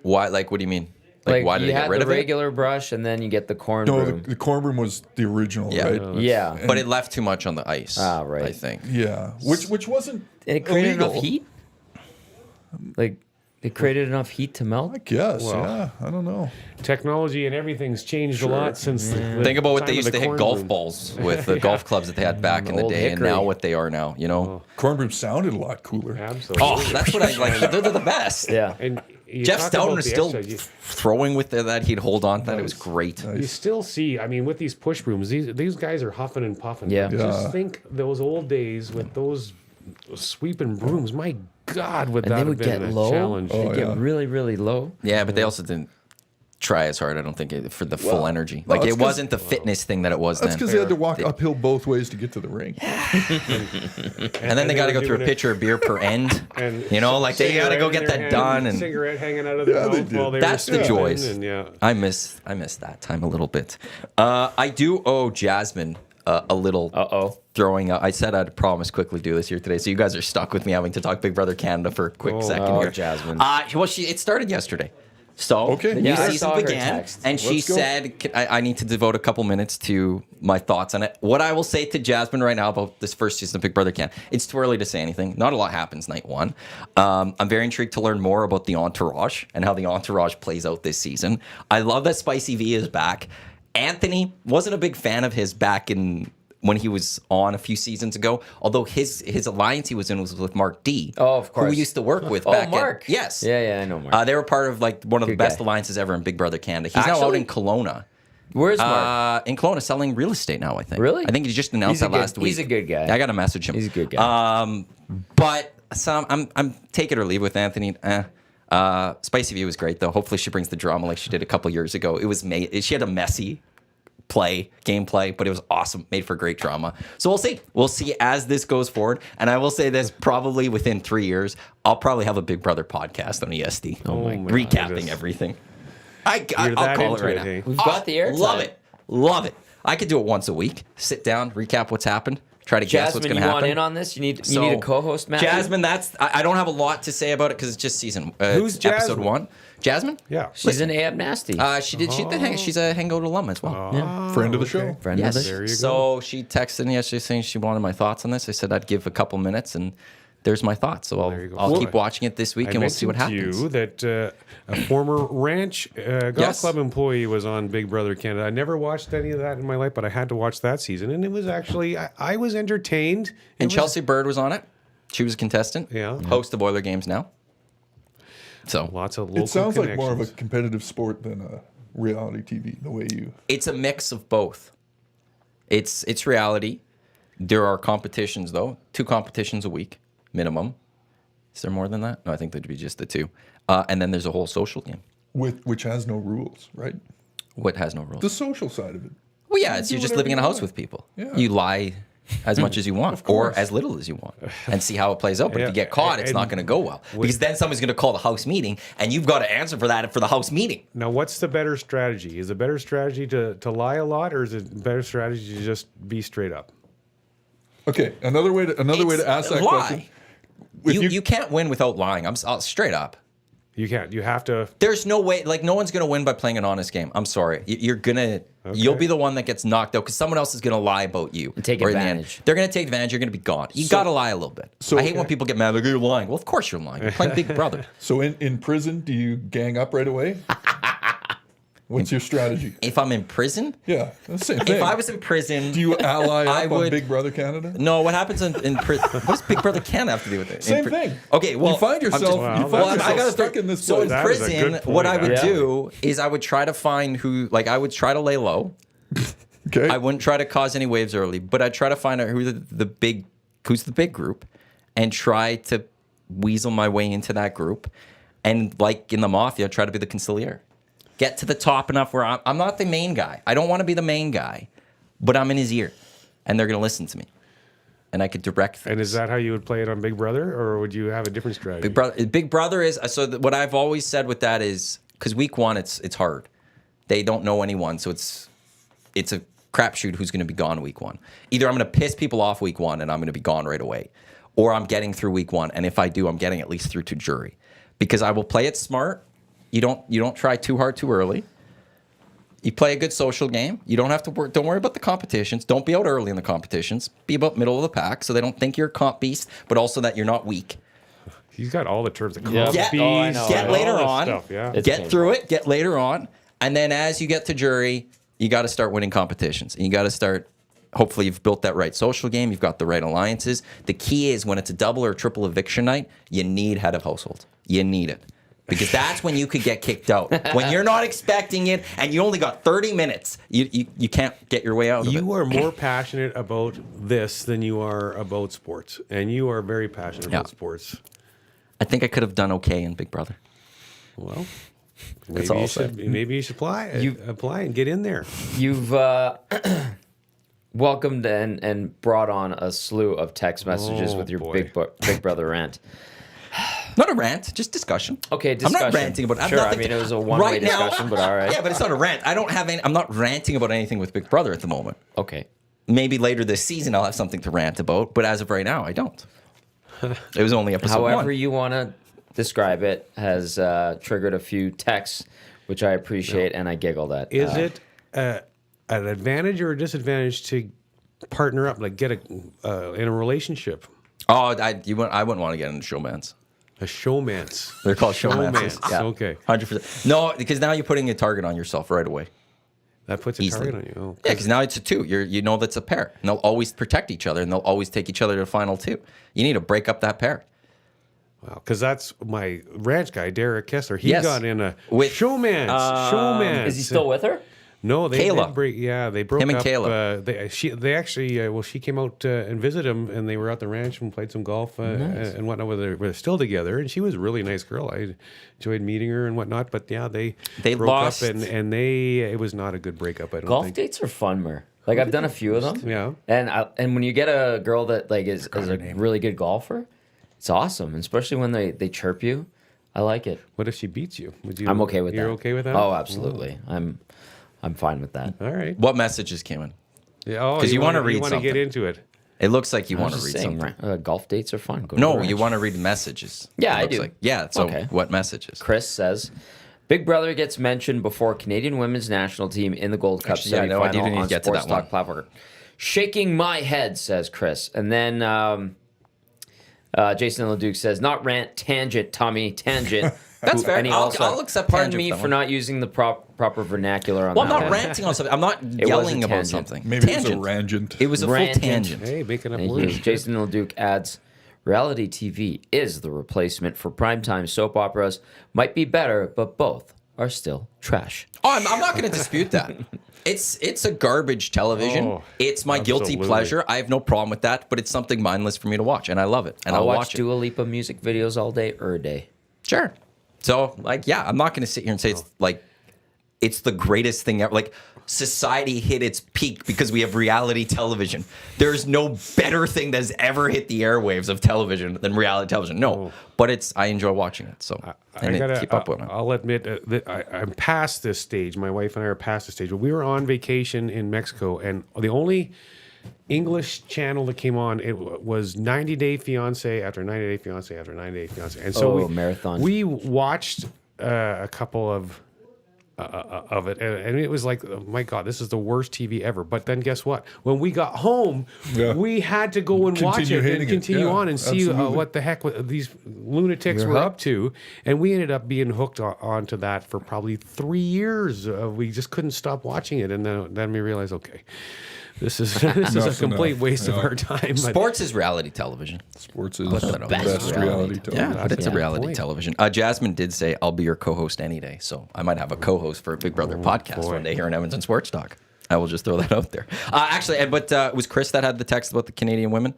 Why? Like, what do you mean? Like why did you they get had rid the of it? regular brush, and then you get the corn No, broom. the corn broom was the original, Yeah. right? Yeah. But it left too much on the ice. Ah, right. I think. Yeah, which wasn't And it created illegal. enough heat? Like, it created enough heat to I melt? guess. Well. Yeah, I don't know. Technology and everything's changed a lot since the Think about what time they of used the to hit corn golf broom. balls with the golf clubs that they had back in the Old day, and hickory. now what they are now. Corn broom sounded a lot cooler. Absolutely. Oh, that's what I like. They're the best. Yeah. And you Jeff talk Stone about was the still exercise, throwing with that. He'd hold on to that. It was great. You still see, I mean, with these push brooms, these guys are huffing and puffing. Yeah. Just Yeah. think those old days with those sweeping brooms. My God, would And that they have would been get a low. challenge? They'd yeah. get really, really low. Yeah, but they also didn't try as hard. I don't think for the full energy. well, Like it's it 'cause- wasn't the fitness thing that it was That's then. because they had to walk uphill both ways to get to the rink. And then they got to were go through a doing it- pitcher of beer per end. And You know, like they got to cigarette go in get their that hand, done. And cigarette hanging out of their Yeah, they mouth did. while they That's were the sweeping, joys. And yeah. I miss that time a little bit. I do owe Jasmine a little Uh-oh. throwing out. I said I'd promise quickly do this here today, so you guys are stuck with me having to talk Big Brother Canada for a quick second here. Jasmine. Well, it started yesterday. So Okay. the new Yeah, I season saw her began, text. and she Let's go. said, I need to devote a couple minutes to my thoughts on it. What I will say to Jasmine right now about this first season of Big Brother Can, it's too early to say anything. Not a lot happens night one. I'm very intrigued to learn more about the entourage and how the entourage plays out this season. I love that Spicy V is back. Anthony, wasn't a big fan of his back when he was on a few seasons ago, although his alliance he was in was with Mark D. Oh, of course. Who we used to work with Oh, back Mark. Yes. Yeah, I know Mark. They were part of like one of the Good best guy. alliances ever in Big Brother Canada. He's now out Actually? in Kelowna. Where's Mark? In Kelowna, selling real estate now, I think. Really? I think he just announced He's a that good- last week. he's a good guy. I got to message him. He's a good guy. But I'm take it or leave with Anthony. Spicy V was great though. Hopefully she brings the drama like she did a couple years ago. She had a messy gameplay, but it was awesome. Made for great drama. So we'll see. We'll see as this goes forward. And I will say this: probably within 3 years, I'll probably have a Big Brother podcast on ESD. Oh my recapping goodness. everything. You're I'll that call it into right it, now. hey? We've got the airtime. Love it. I could do it once a week. Sit down, recap what's happened, try to guess what's Jasmine, going you to happen. want in on this? You need a co-host, Matt? Jasmine, I don't have a lot to say about it because it's just season. Who's it's episode Jasmine? 1. Jasmine? Yeah. She's an AM Nasty. She's a Hangout alum as well. Friend of the show. Friend Yes. of the There you go. So she texted me yesterday saying she wanted my thoughts on this. I said I'd give a couple minutes, and there's my thoughts. So there you go. I'll Well, keep watching it this week, and we'll see what mentioned happens. to you that a former ranch golf Yes. club employee was on Big Brother Canada. I never watched any of that in my life, but I had to watch that season, and it was actually I was entertained. It And was- Chelsea Bird was on it. She was a contestant. Yeah. Host of Oiler Games now. So lots of local It sounds like more of a connections. competitive sport than a reality TV. The way you. it's a mix of both. It's reality. There are competitions though. 2 competitions a week minimum. Is there more than that? No, I think there'd be just the 2. And then there's a whole social game. Which has no rules, right? What has no rules? The social side of it. Well, yeah, it's do you're just whatever living in a you house want. with people. Yeah. You lie as much as you want, or course. as little as you want, and see how it plays out. But if Yeah, you get caught, it's not and going to go well because then someone's going to call the house meeting, and you've got to answer for that for the house meeting. Now, what's the better strategy? Is it better strategy to lie a lot, or is it better strategy to just be straight up? Okay, another way to ask that lie. question. If You can't win without lying. I'm straight up. You can't. You have to. There's no way, like, no one's going to win by playing an honest game. I'm sorry. You'll be the one that gets knocked out because someone else is going to lie about you. And take Or in the end, advantage. They're going to take advantage. You're going to be gone. You got to lie a little bit. so- I hate when people get mad, like, you're lying. Well, of course you're lying. You're playing Big Brother. So in prison, do you gang up right away? What's your strategy? If I'm in prison, Yeah, that's the same thing. if I was in prison, do you ally I up on would- Big Brother Canada? No, what happens in prison? What does Big Brother Canada have to do with it? Same thing. Okay, well, you find I'm yourself, just- Wow, you that's- find Well, yourself I gotta stuck in this So in place. That is a prison, good what I point, would actually. do is I would try to find who, like, I would try to lay low. Okay. I wouldn't try to cause any waves early, but I'd try to find out who's the big group, and try to weasel my way into that group, and like in the mafia, try to be the conciliar. Get to the top enough where I'm not the main guy. I don't want to be the main guy, but I'm in his ear, and they're going to listen to me, and I could direct things. And is that how you would play it on Big Brother, or would you have a different strategy? Big Brother is what I've always said with that is because week 1 it's hard. They don't know anyone, so it's a crapshoot who's going to be gone week 1. Either I'm going to piss people off week 1 and I'm going to be gone right away, or I'm getting through week 1, and if I do, I'm getting at least through to jury, because I will play it smart. You don't try too hard too early. You play a good social game. You don't have to work. Don't worry about the competitions. Don't be out early in the competitions. Be about middle of the pack, so they don't think you're a comp beast, but also that you're not weak. He's got all the terms. The Yeah. comp Get- bees, I know, Get right? later all this on. Stuff, yeah. It's Get painful. through it. Get later on, and then as you get to jury, you got to start winning competitions. And you got to start. Hopefully, you've built that right social game. You've got the right alliances. The key is when it's a double or triple eviction night, you need head of household. You need it. Because that's when you could get kicked out. When you're not expecting it and you only got 30 minutes, you can't get your way out of it. You are more passionate about this than you are about sports, and you are very passionate about sports. I think I could have done okay in Big Brother. Well, That's maybe all you I'll should. say. Maybe you should apply and get in there. You've welcomed and brought on a slew of text messages Oh, with your boy. Big Brother rant. Not a rant, just discussion. Okay, discussion. I'm not ranting about. Sure, nothing I mean, it was a one-way discussion, but all right. Yeah, but it's not a rant. I don't have any. I'm not ranting about anything with Big Brother at the moment. Okay. maybe later this season I'll have something to rant about, but as of right now, I don't. It was only episode However 1. you want to describe it, has triggered a few texts, which I appreciate and I giggled at. Is it an advantage or a disadvantage to partner up, like get in a relationship? Oh, I wouldn't want to get into showmans. A showmance. They're called showmans. Showmance. Yeah. Okay. 100%. No, because now you're putting a target on yourself right away. That puts a Easily. target on you. Oh, Yeah, because now it's a 2. You know that's a pair. And they'll always protect each other, and they'll always take each other to the final 2. You need to break up that pair. wow. Because that's my ranch guy, Derek Kessler. He Yes. got in a With- showmance. Showmance. Is he still with her? No, they Kayla. did break. Yeah, they broke Him and up. Kayla. They actually. Well, she came out and visited him, and they were at the ranch and played some golf and whatnot. They're still together, and she was a really nice girl. I enjoyed meeting her and whatnot. But yeah, they broke lost. up, and it was not a good breakup. I don't Golf think. dates are fun, Mer. Like I've done a few of them. Yeah. And when you get a girl that like is a really good golfer, it's awesome. Especially when they chirp you. I like it. What if she beats you? I'm okay with that. You're okay with that? Oh, absolutely. I'm fine with that. All right. What messages came in? Yeah. Oh, 'Cause you wanna read You want to get something. into it. It looks like you I want was to just read saying, something. golf dates are fun. Go to the No, ranch. you want to read messages. Yeah, It I looks do. like. Yeah, so Okay. what messages? Chris says, Big Brother gets mentioned before Canadian women's national team in the Gold Cup Actually, yeah, no, I semifinal didn't even on get to that Sports Talk one. platform. Shaking my head, says Chris. And then Jason LeDuc says, not rant, tangent, Tommy, tangent. That's fair. And he I'll accept Pardon tangent me for that for one. not using the proper vernacular on Well, I'm that not one. ranting on something. I'm not was yelling a about tangent. something. Maybe tangent. it was a rangent. It was a full Rantant. tangent. Hey, making up Thank words. you. Jason LeDuc adds, reality TV is the replacement for primetime soap operas. Might be better, but both are still trash. Oh, I'm not going to dispute that. It's a garbage television. Oh, it's my guilty absolutely. pleasure. I have no problem with that, but it's something mindless for me to watch, and I love it. And I'll watch watch it. Dua Lipa music videos all day or a day. Sure. So, like, yeah, I'm not going to sit here and say it's like it's the greatest thing ever. Like, society hit its peak because we have reality television. There's no better thing that has ever hit the airwaves of television than reality television. No, but I enjoy watching it. So keep up with it. I'll admit that I'm past this stage. My wife and I are past this stage. But we were on vacation in Mexico, and the only English channel that came on was 90 Day Fiance after 90 Day Fiance after 90 Day Fiance, and so marathon. We watched a couple of it, and it was like, oh my God, this is the worst TV ever. But then guess what? When we got home, Yeah. we had to go and watch Continue it hating and it. continue Yeah, on and see absolutely. what the heck these lunatics You're were hooked. up to. And we ended up being hooked onto that for probably 3 years. We just couldn't stop watching it, and then we realized, okay, this is a Enough's complete enough. waste of Yeah. our time. But Sports is reality television. Sports is the the best best reality television. Yeah, but it's a Yeah. reality Point. television. Jasmine did say, I'll be your co-host any day. So I might have a co-host for a Big Brother podcast boy. one day here in Edmonton Sports Talk. I will just throw that out there. It was Chris that had the text about the Canadian women.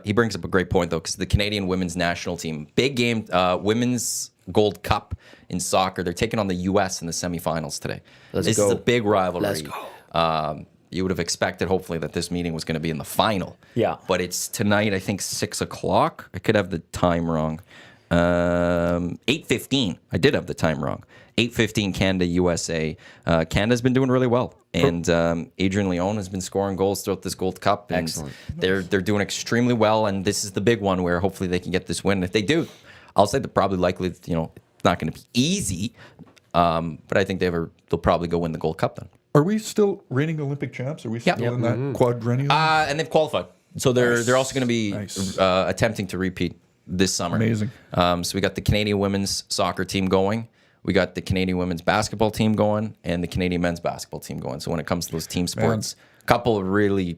He brings up a great point, though, because the Canadian women's national team, big game, women's Gold Cup in soccer. They're taking on the U.S. in the semifinals today. This go. is a big rivalry. Let's go. You would have expected, hopefully, that this meeting was going to be in the final. Yeah. But it's tonight, I think, 6 o'clock. I could have the time wrong. 8:15. I did have the time wrong. 8:15, Canada, USA. Canada's been doing really well. And Adrian Leon has been scoring goals throughout this Gold Cup. And Excellent. They're doing extremely well. And this is the big one where hopefully they can get this win. If they do, I'll say they're probably likely, it's not going to be easy. But I think they'll probably go win the Gold Cup then. Are we still reigning Olympic champs? Are we still in that quadrennial? And they've qualified. So they're also going to be Nice. attempting to repeat this summer. Amazing. So we got the Canadian women's soccer team going. We got the Canadian women's basketball team going and the Canadian men's basketball team going. So when it comes to those team sports, a couple of really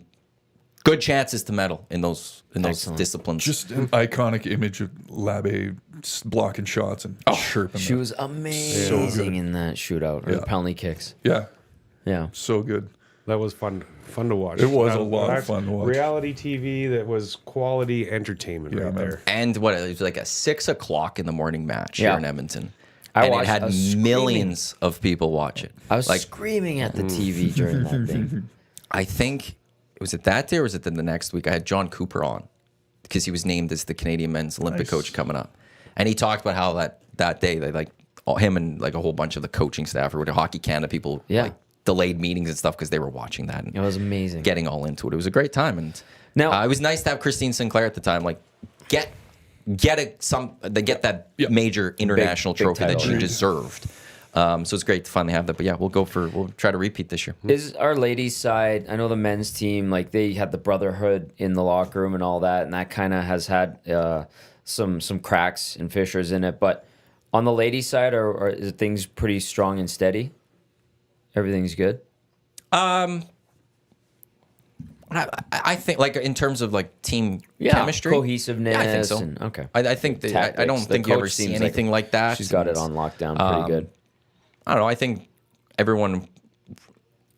good chances to medal in those disciplines. Just an iconic image of Labe blocking shots and chirping. She them. was amazing in that shootout or the penalty kicks. Yeah, Yeah. so good. that was fun to watch. It was a lot of That's fun to watch. Reality TV that was quality entertainment Yeah, right man. there. and it was like a 6 o'clock in the morning match Yeah. here in Edmonton. I And it watched- had I was screaming. millions of people watch it. I was screaming at the TV during that thing. I think, was it that day or was it then the next week? I had John Cooper on because he was named as the Canadian men's Olympic coach coming up. And he talked about how that day, him and like a whole bunch of the coaching staff or Hockey Canada people Yeah. like delayed meetings and stuff because they were watching that and It was amazing. getting all into it. It was a great time, and Now- it was nice to have Christine Sinclair at the time. Like, get that major international big trophy that title, she right? deserved. So it's great to finally have that. But yeah, we'll try to repeat this year. Is our ladies' side? I know the men's team, like they had the brotherhood in the locker room and all that, and that kind of has had some cracks and fissures in it. But on the ladies' side, are is things pretty strong and steady? Everything's good. I think, like, in terms of like team Yeah, chemistry, cohesiveness. Yeah, I think so. And, okay. I think that I don't Tactics. The think you ever coach see seems anything like that. She's got it on lockdown pretty good. I don't know. I think everyone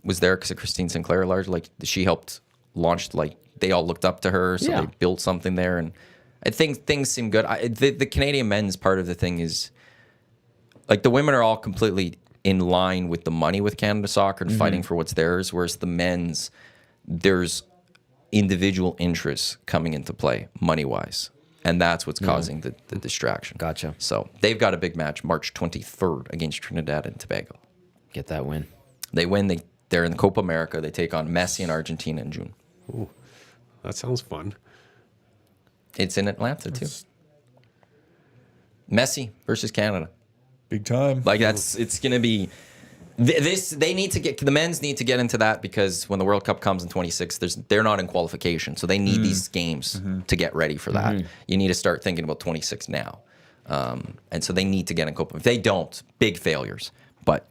was there because of Christine Sinclair. Largely, like she helped launch. Like they all looked up to her, so Yeah. they built something there, and I think things seem good. The Canadian men's part of the thing is, like, the women are all completely in line with the money with Canada Soccer and fighting for what's theirs, whereas the men's, there's individual interests coming into play money wise. And that's what's causing the distraction. Gotcha. So they've got a big match March 23rd against Trinidad and Tobago. Get that win. They win. They're in the Copa America. They take on Messi and Argentina in June. Ooh, that sounds fun. It's in Atlanta too. Messi versus Canada. Big time. Like it's going to be they need to get, the men's need to get into that because when the World Cup comes in 26, they're not in qualification, so they need these games to get ready for that. You need to start thinking about 26 now, and so they need to get in Copa. If they don't, big failures. But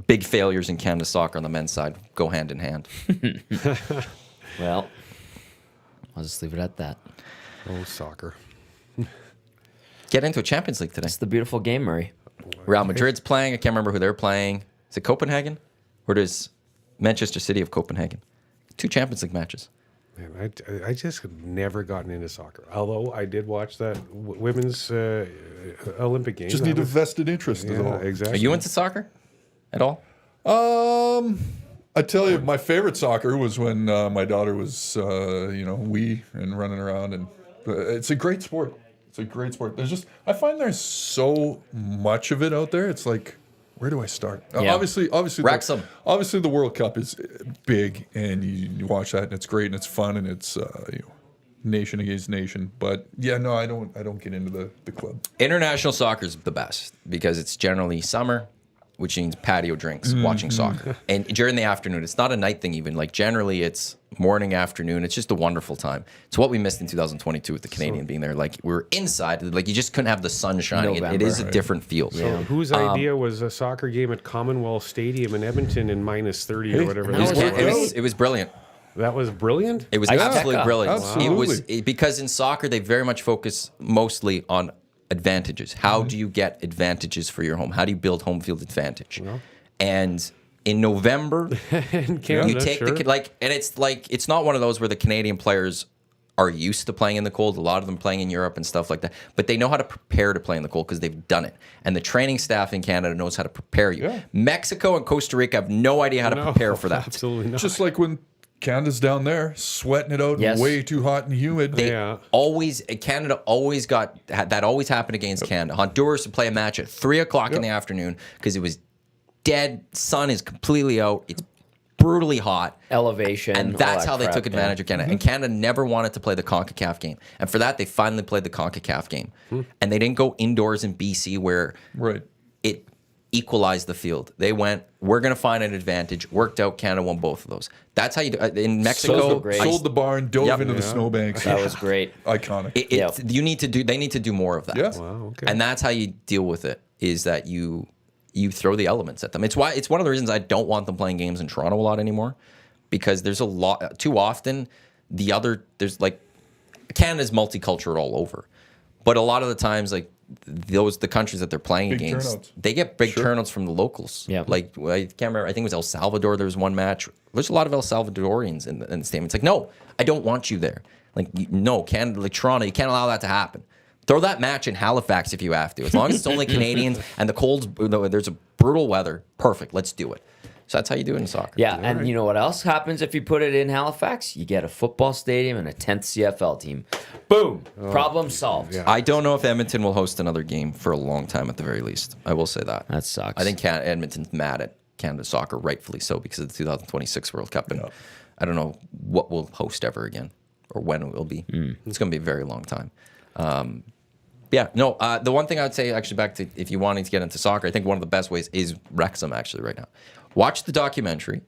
big failures in Canada Soccer on the men's side go hand in hand. Well, I'll just leave it at that. Oh, soccer. Get into a Champions League today. It's the beautiful game, Murray. Real Madrid's playing. I can't remember who they're playing. Is it Copenhagen? Or does Manchester City have Copenhagen? 2 Champions League matches. Man, I just have never gotten into soccer. Although I did watch that women's Olympic Games. Just need a vested interest is Yeah, all. Are exactly. you into soccer at all? I tell you, my favorite soccer was when my daughter was, wee and running around, and it's a great sport. It's a great sport. I find there's so much of it out there. It's like, where do I start? Yeah. Obviously, Wrexham. obviously the World Cup is big, and you watch that, and it's great, and it's fun, and it's nation against nation. But yeah, no, I don't get into the club. International soccer is the best because it's generally summer, which means patio drinks, watching soccer. And during the afternoon, it's not a night thing even. Like generally it's morning, afternoon. It's just a wonderful time. It's what we missed in 2022 with the Canadian being there. Like we were inside, like you just couldn't have the sun shining. It November, is a different feel. So whose idea was a soccer game at Commonwealth Stadium in Edmonton in -30 or whatever? that that was It was brilliant. That was brilliant. It was Yeah. absolutely brilliant. Absolutely. Because in soccer they very much focus mostly on advantages. How do you get advantages for your home? How do you build home field advantage? And in November, in Canada, you take sure. and it's not one of those where the Canadian players are used to playing in the cold. A lot of them playing in Europe and stuff like that, but they know how to prepare to play in the cold because they've done it. And the training staff in Canada knows how to prepare you. Yeah. Mexico and Costa Rica have no idea how to prepare for that. Absolutely not. Just like when Canada's down there sweating it out, Yes. way too hot and humid. Canada always that always happened against Canada. Honduras would play a match at 3:00 in the afternoon because it was dead. Sun is completely out. It's brutally hot. Elevation. And all that's that how they crap, took advantage of Canada. And Canada never wanted to play the CONCACAF game. And for that, they finally played the CONCACAF game. And they didn't go indoors in BC where Right. it equalized the field. They went, we're going to find an advantage. Worked out. Canada won both of those. That's how you do it. In Mexico. great. Sold the barn, dove Yep. into the snowbanks. That was great. Iconic. They need to do more of that. Yeah. Wow, okay. And that's how you deal with it, is that you throw the elements at them. It's one of the reasons I don't want them playing games in Toronto a lot anymore, because there's a lot too often there's like Canada's multicultural all over. But a lot of the times, like the countries that they're playing Big against, turnouts. they get big turnouts from the locals. Yeah. Like I can't remember. I think it was El Salvador. There was one match. There's a lot of El Salvadorians in the stadium. It's like, no, I don't want you there. Like no, Canada, like Toronto, you can't allow that to happen. Throw that match in Halifax if you have to. As long as it's only Canadians and there's a brutal weather, perfect. Let's do it. So that's how you do it in soccer. Yeah, and you know what else happens if you put it in Halifax? You get a football stadium and a 10th CFL team. Boom. Problem solved. yeah. I don't know if Edmonton will host another game for a long time at the very least. I will say that. That sucks. I think Edmonton's mad at Canada soccer, rightfully so, because of the 2026 World Cup. And I don't know what we'll host ever again or when it will be. It's going to be a very long time. The one thing I would say, actually, back to if you wanting to get into soccer, I think one of the best ways is Wrexham, actually, right now. Watch the documentary.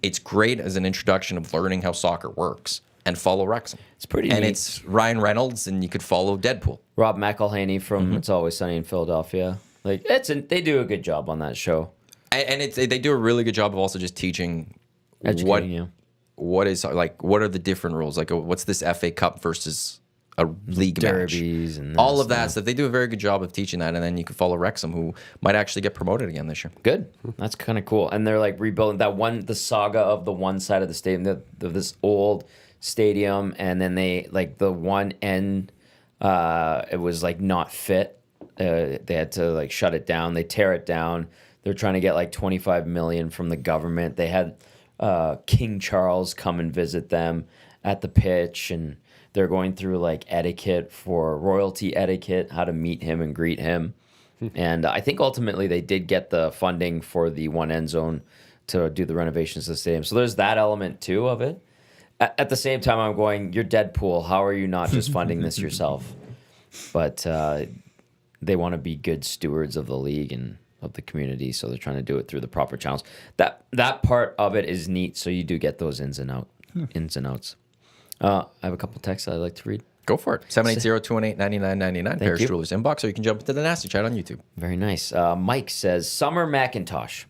It's great as an introduction of learning how soccer works, and follow Wrexham. It's pretty and neat. it's Ryan Reynolds, and you could follow Deadpool. Rob McElhaney from It's Always Sunny in Philadelphia. Like they do a good job on that show. And they do a really good job of also just teaching Educating you. what are the different rules? Like, what's this FA Cup versus a league Derbies match? and All of that stuff. They do a very good job of teaching that, and then you can follow Wrexham, who might actually get promoted again this year. Good. That's kind of cool. And they're like rebuilding the saga of the one side of the stadium, this old stadium, and then they like the one end, it was like not fit. They had to like shut it down. They tear it down. They're trying to get like 25 million from the government. They had King Charles come and visit them at the pitch, and they're going through like etiquette for royalty etiquette, how to meet him and greet him. And I think ultimately they did get the funding for the one end zone to do the renovations of the stadium. So there's that element too of it. At the same time, I'm going, you're Deadpool. How are you not just funding this yourself? But they want to be good stewards of the league and of the community, so they're trying to do it through the proper channels. That part of it is neat, so you do get those ins and outs. I have a couple texts I'd like to read. Go for it. 780-218-9999. Parish you. Jewelers inbox, or you can jump into the Nasty Chat on YouTube. Very nice. Mike says, Summer McIntosh,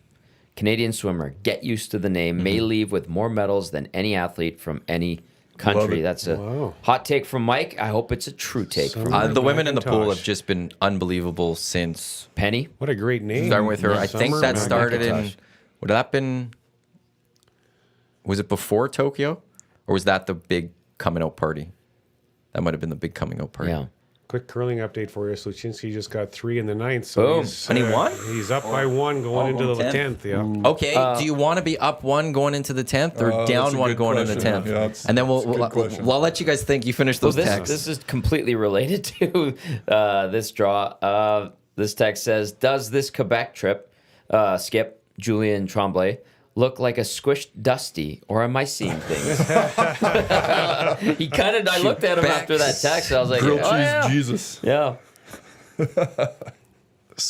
Canadian swimmer, get used to the name, may leave with more medals than any athlete from any country. That's a hot take from Mike. I hope it's a true take from The women in the pool McIntosh. have just been unbelievable since Penny. What a great name. starting with her. Yeah, I think Summer that started in, McIntosh. would that been, was it before Tokyo? Or was that the big coming out party? That might have been the big coming out party. Yeah. Quick curling update for you. Sluchinski just got 3 in the 9th. So Boom. And he won? He's up by 1 going into the 10th. Yeah. Okay, do you want to be up 1 going into the 10th or that's down a 1 good going into the question. 10th? Yeah, that's- and then that's a good question. I'll let you guys think. You finish those texts. This is completely related to this draw. This text says, does this Quebec trip, Skip, Julien Tremblay, look like a squished Dusty, or am I seeing things? He kind of, I looked at him after that text, I was like, Grilled oh, cheese, yeah. Jesus. Yeah.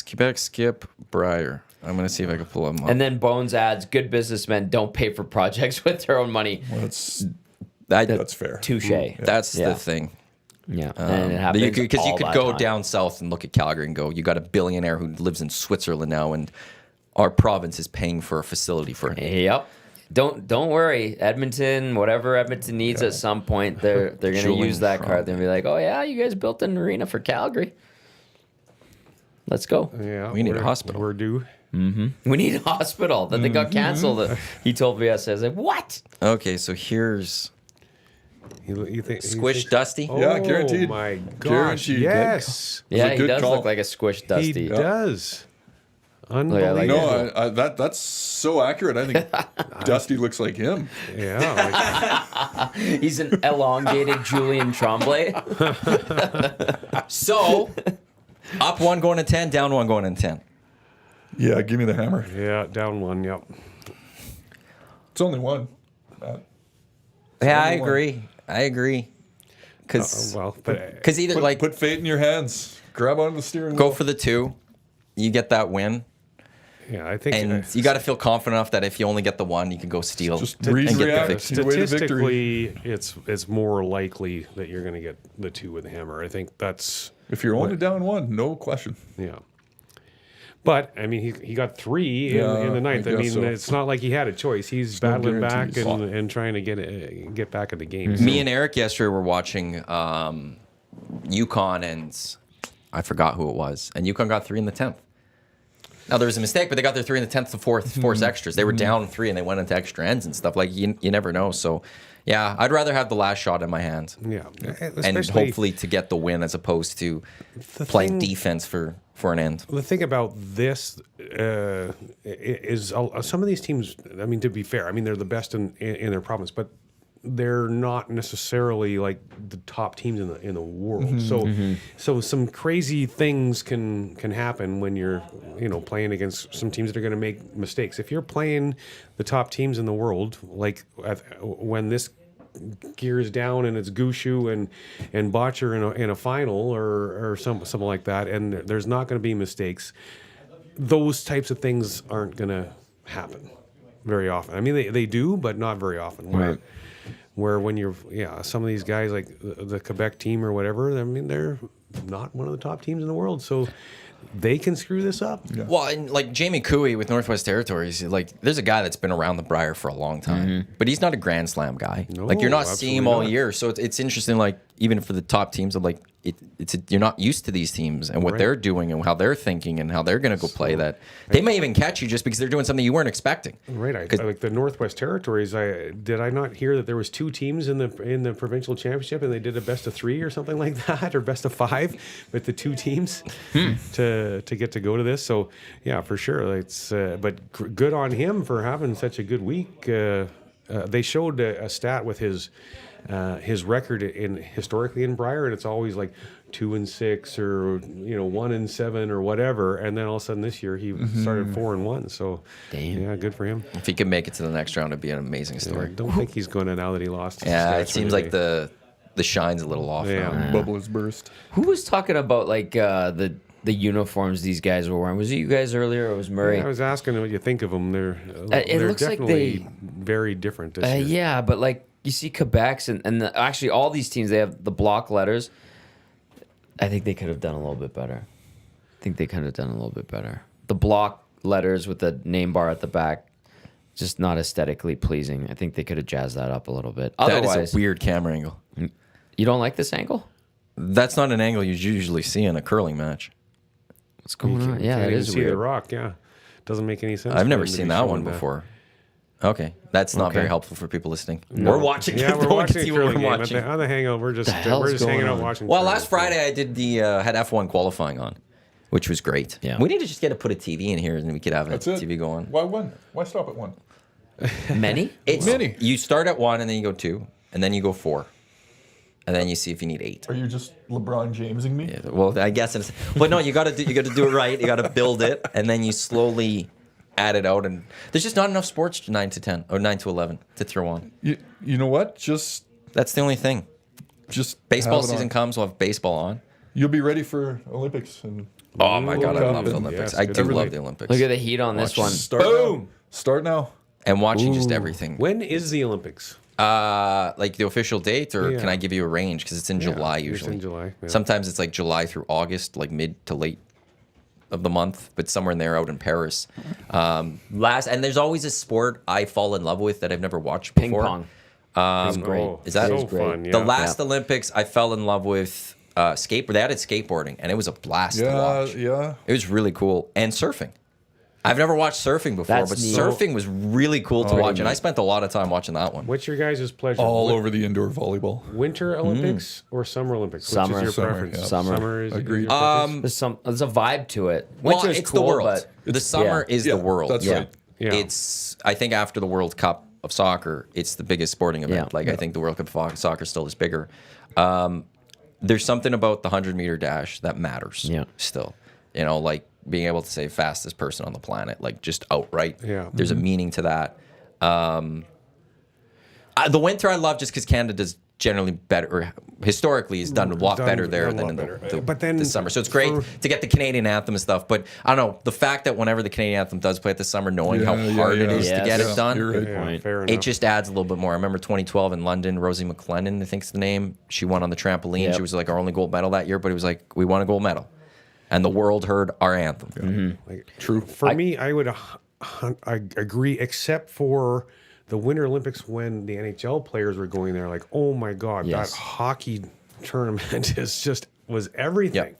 Quebec, Skip, Brier. I'm going to see if I can pull them up. And then Bones adds, good businessmen don't pay for projects with their own money. Well, That's fair. Touche. That's Yeah. the thing. Yeah. And it happens Because you all could that go time. down south and look at Calgary and go, you got a billionaire who lives in Switzerland now, and our province is paying for a facility for him. Yep. Don't worry, Edmonton. Whatever Edmonton needs at some point, they're going to Julian use that Trump. card. They're going to be like, oh yeah, you guys built an arena for Calgary. Let's go. Yeah. We need a hospital. We're due. We need a hospital. That they got canceled. He told me, I was like, what? Okay, so here's You think Squish Dusty. Yeah, guaranteed. Oh my gosh! Guaranteed. Yes, Yeah, a he good does call. look like a squish he Dusty. does. like Unbelievable. it. No, that's so accurate. I think Dusty looks like him. Yeah. He's an elongated Julien Tremblay. So, up 1 going to 10, down 1 going to 10. Yeah, give me the hammer. Yeah. Down 1. Yep. It's only one. Yeah, I only one. agree. I agree. Because Well, but either Put fate in your hands. Grab onto the steering wheel. go for the 2, you get that win, yeah, I think and you got to feel confident enough that if you only get the 1, you can go steal Just and read get the react. victory. Your way to victory. statistically, it's more likely that you're going to get the 2 with the hammer. I think that's If you're only down 1, no question. yeah. But I mean, he got 3 Yeah, in the 9th. I I mean, guess so. it's not like he had a choice. He's no battling back guarantees. and trying to get back in the game. Me and Eric yesterday were watching Yukon, and I forgot who it was. And Yukon got 3 in the 10th. Now, there was a mistake, but they got their 3 in the 10th to force extras. They were down 3, and they went into extra ends and stuff. Like, you never know. So, yeah, I'd rather have the last shot in my hand. Yeah, And especially hopefully to get the win as opposed to playing defense for an end. the thing about this is some of these teams. I mean, to be fair, I mean they're the best in their province, but they're not necessarily like the top teams in the world. So some crazy things can happen when you're playing against some teams that are going to make mistakes. If you're playing the top teams in the world, like when this gears down and it's Gushu and Botcher in a final or something like that, and there's not going to be mistakes. Those types of things aren't going to happen very often. I mean, they do, but not very often. Right. Where when you're, some of these guys like the Quebec team or whatever, I mean, they're not one of the top teams in the world, so they can screw this up. Yeah. Well, and like Jamie Cooey with Northwest Territories, like there's a guy that's been around the Brier for a long time, but he's not a Grand Slam guy. No, like you're not seeing him all absolutely not. year, so it's interesting. Like even for the top teams, of like you're not used to these teams and what they're doing and how they're thinking and how they're going to go play. That they may even catch you just because they're doing something you weren't expecting. Right, I like the Northwest Territories. Did I not hear that there was 2 teams in the provincial championship and they did a best of 3 or something like that, or best of 5 with the 2 teams to get to go to this? So yeah, for sure, it's but good on him for having such a good week. They showed a stat with his record historically in Brier, and it's always like 2-6 or 1-7 or whatever, and then all of a sudden this year he started 4-1. So yeah, good for him. If he can make it to the next round, it'd be an amazing story. I don't think he's going to now that he lost. to Yeah, it Saskatchewan seems like today. the shine's a little off now. Bubble has burst. Who was talking about like the uniforms these guys were wearing? Was it you guys earlier, or was Murray? I was asking what you think of them. They're it looks like definitely very different this year. Yeah, but like you see Quebec's and actually all these teams, they have the block letters. I think they could have done a little bit better. The block letters with the name bar at the back, just not aesthetically pleasing. I think they could have jazzed that up a little bit. That Otherwise, is a weird camera angle. you don't like this angle? That's not an angle you usually see in a curling match. What's going on? Yeah, Can't that even is see weird. the rock. Yeah, doesn't make any sense. I've for never him to seen be that showing one before. Okay, that's not very helpful for people listening. We're watching. Yeah, it. we're No one can watching see a what curling we're game watching. on the Hangout. We're just hell's hanging going out on? watching. Well, curling. last Friday I did had F1 qualifying on, which was great. Yeah. We need to just get to put a TV in here and we could have a That's it. TV going. Why 1? Why stop at 1? Many? It's Many. You start at 1 and then you go 2 and then you go 4, and then you see if you need 8. Are you just LeBron Jamesing me? Yeah, well, I guess it's. But no, you got to do it right. You got to build it, and then you slowly add it out. And there's just not enough sports 9 to 10 or 9 to 11 to throw on. You know what? Just That's the only thing. Baseball have it season on. comes, we'll have baseball on. You'll be ready for Olympics and Oh my God, I Cup love the and- Olympics. yes, I good do love everything. the Olympics. Look at the heat on this one. start Boom! now. Start now. And watching just everything. When is the Olympics? Like the official date, or Yeah. can I give you a range? Because it's in July it's usually. in July, yeah. Sometimes it's like July through August, like mid to late of the month, but somewhere in there out in Paris. And there's always a sport I fall in love with that I've never watched Ping before. pong. Oh, great. Is that- so It's great. fun? Yeah. The last Olympics, I fell in love with skateboard. They added skateboarding, and it was a blast to Yeah, watch. yeah. It was really cool. And surfing. I've never watched surfing before, That's but neat. surfing was really cool to watch, and I spent a lot of time watching that one. What's your guys' pleasure? All over the indoor volleyball. Winter Olympics or Summer Olympics? Summer. Which is your Summer, preference? yeah. Summer. is Agreed. your preference? There's a vibe to it. Well, Winter's it's cool, the world. but The summer is Yeah, the world. that's Yeah. right. Yeah. It's, I think, after the World Cup of soccer, it's the biggest sporting event. Yeah. Like, I think the World Cup of soccer still is bigger. There's something about the 100-meter dash that matters Yeah. still. You know, like being able to say fastest person on the planet, like just outright. Yeah. There's a meaning to that. The winter I love just because Canada's generally better, or historically has done a lot better there than in the summer. So it's great to get the Canadian anthem and stuff. But I don't know, the fact that whenever the Canadian anthem does play at the summer, knowing how hard it is Yes. to get Yeah, it done, You're right. Good point. Fair enough. it just adds a little bit more. I remember 2012 in London, Rosie McLennan, I think's the name. She won on the trampoline. Yep. She was like our only gold medal that year, but it was like, we won a gold medal. And the world heard our anthem. True. For me, I would I agree, except for the Winter Olympics when the NHL players were going there. Like, oh my God, Yes. that hockey tournament was everything.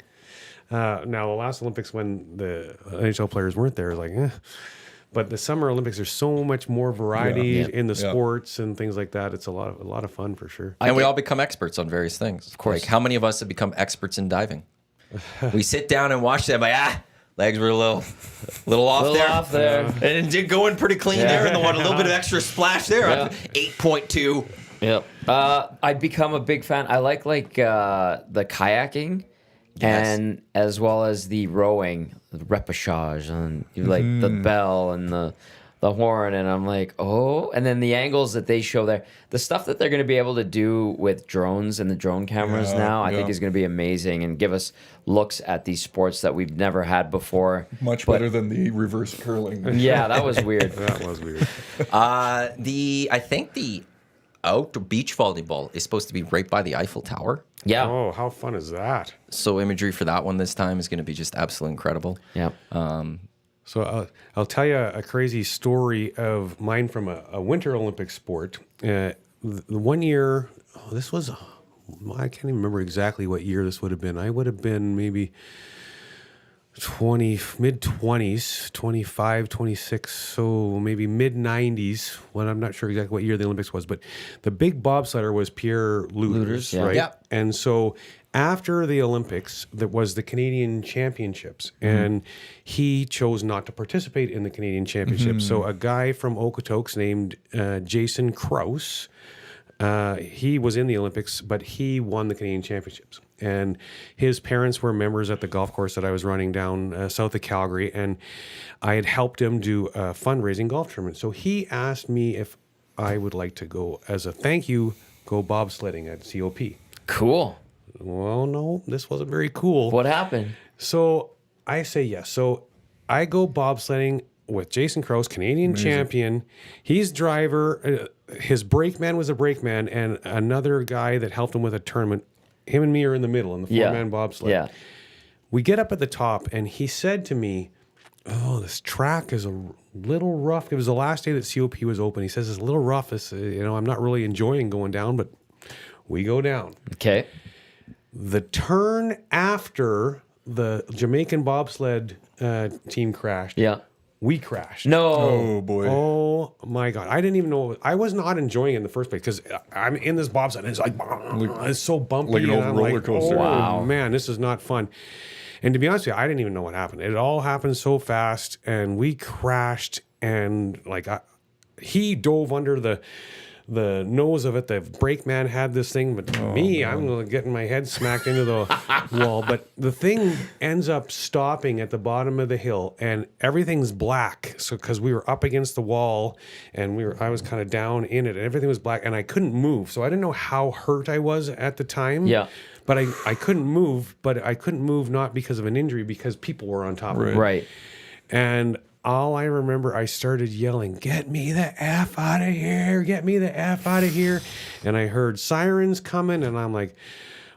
Now the last Olympics when the NHL players weren't there, like, eh. But the Summer Olympics, there's so much more variety Yeah. in the Yeah. sports and things like that. It's a lot of fun for sure. And we all become experts on various things. Of course. Like, how many of us have become experts in diving? We sit down and watch them, like, legs were a little off there. And it did go in pretty clean there in the water. A little bit of extra splash there. Yeah. 8.2. Yep. I'd become a big fan. I like the kayaking, and as well as the rowing, the repechage, and you like the bell and the horn, and I'm like, oh, and then the angles that they show there, the stuff that they're going to be able to do with drones and the drone cameras now, I think is going to be amazing and give us looks at these sports that we've never had before. Much better than the reverse curling. Yeah, that was weird. That was weird. I think the outdoor beach volleyball is supposed to be right by the Eiffel Tower. Yeah. Oh, how fun is that? So imagery for that one this time is going to be just absolutely incredible. Yeah. So I'll tell you a crazy story of mine from a Winter Olympic sport. The one year, this was, I can't even remember exactly what year this would have been. I would have been maybe mid-20s, 25, 26, so maybe mid-90s. Well, I'm not sure exactly what year the Olympics was, but the big bobsledder was Pierre Lueders, yeah. right? Yeah. And so after the Olympics, there was the Canadian Championships, and he chose not to participate in the Canadian Championships. So a guy from Okotoks named Jason Krause, he was in the Olympics, but he won the Canadian Championships. And his parents were members at the golf course that I was running down south of Calgary, and I had helped him do a fundraising golf tournament. So he asked me if I would like to go, as a thank you, go bobsledding at COP. Cool. Well, no, this wasn't very cool. What happened? So I say yes. So I go bobsledding with Jason Krause, Canadian champion. He's driver. His brakeman was a brakeman, and another guy that helped him with a tournament. Him and me are in the middle in the four-man bobsled. Yeah. We get up at the top, and he said to me, "Oh, this track is a little rough." It was the last day that COP was open. He says it's a little rough. It's, I'm not really enjoying going down, but we go down. Okay. The turn after the Jamaican bobsled team crashed, we crashed. No. Oh boy. Oh my God. I didn't even know. I was not enjoying it in the first place because I'm in this bobsled and it's like, it's so bumpy. Like an old and I'm roller coaster. Oh, Wow. man, this is not fun. And to be honest with you, I didn't even know what happened. It all happened so fast and we crashed and he dove under the nose of it. The brakeman had this thing, but I'm getting my head smacked into the wall. But the thing ends up stopping at the bottom of the hill, and everything's black. So because we were up against the wall, and I was kind of down in it, and everything was black, and I couldn't move. So I didn't know how hurt I was at the time. Yeah. But I couldn't move. But I couldn't move not because of an injury, because people were on top of me. Right. And all I remember, I started yelling, "Get me the F out of here! Get me the F out of here!" And I heard sirens coming, and I'm like,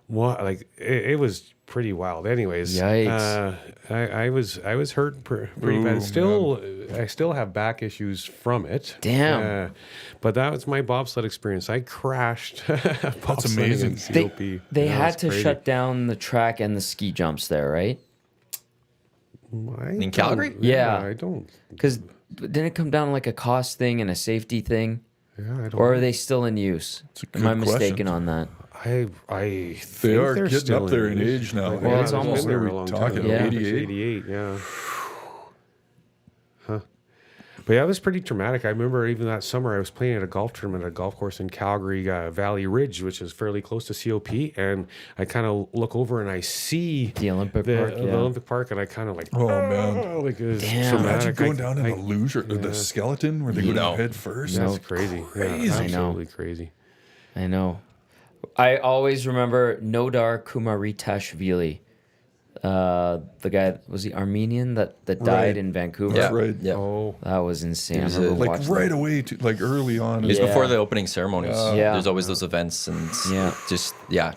"What?" Like it was pretty wild. Anyways, Yikes. I was hurt pretty bad. I still have back issues from it. Damn. But that was my bobsled experience. I crashed. That's amazing. They had to shut down the track and the ski jumps there, right? In Calgary? Yeah. I don't. Because didn't it come down to like a cost thing and a safety thing? Yeah, I don't. Or are they still in use? a Am I good mistaken question. on that? I think They are they're getting still up there in in use. age now. Well, it's they've almost- been there what a are long we time. talking, Yeah. 88? 88, yeah. But yeah, it was pretty traumatic. I remember even that summer I was playing at a golf tournament at a golf course in Calgary, Valley Ridge, which is fairly close to COP. And I kind of look over and I see The Olympic Park, the yeah. Olympic Park, and I kind of like, Oh, man. like it was Damn. Imagine traumatic. going down in the luge or the skeleton where they go down head first. That's crazy. crazy. Yeah, I know. absolutely crazy. I know. I always remember Nodar Kumaritashvili. The guy, was he Armenian that died Right. in Vancouver? Yeah. Right. Yeah. Oh, That was insane. I was remember Like watching right that. away, like early on. It was Yeah. before the opening ceremonies. Yeah. There's always those events and Yeah.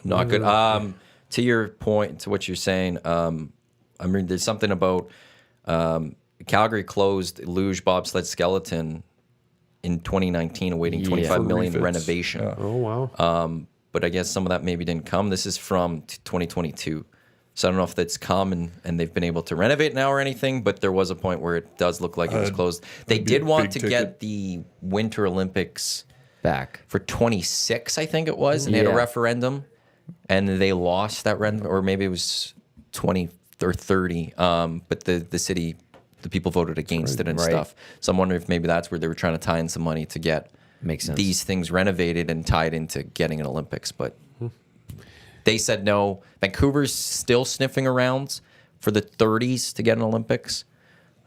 not good. To your point, to what you're saying, I mean, there's something about Calgary closed luge bobsled skeleton in 2019, awaiting 25 million refits. renovation. Yeah. oh wow. But I guess some of that maybe didn't come. This is from 2022. So I don't know if that's come and they've been able to renovate now or anything, but there was a point where it does look like it was closed. They that'd be a did want big to ticket. get the Winter Olympics Back. for 26, I think it was, and they had a Yeah. referendum, and they lost that referendum, or maybe it was 20 or 30. But the city, the people voted against it and Right. stuff. So I'm wondering if maybe that's where they were trying to tie in some money to get Makes sense. these things renovated and tied into getting an Olympics, but they said no. Vancouver's still sniffing around for the 30s to get an Olympics.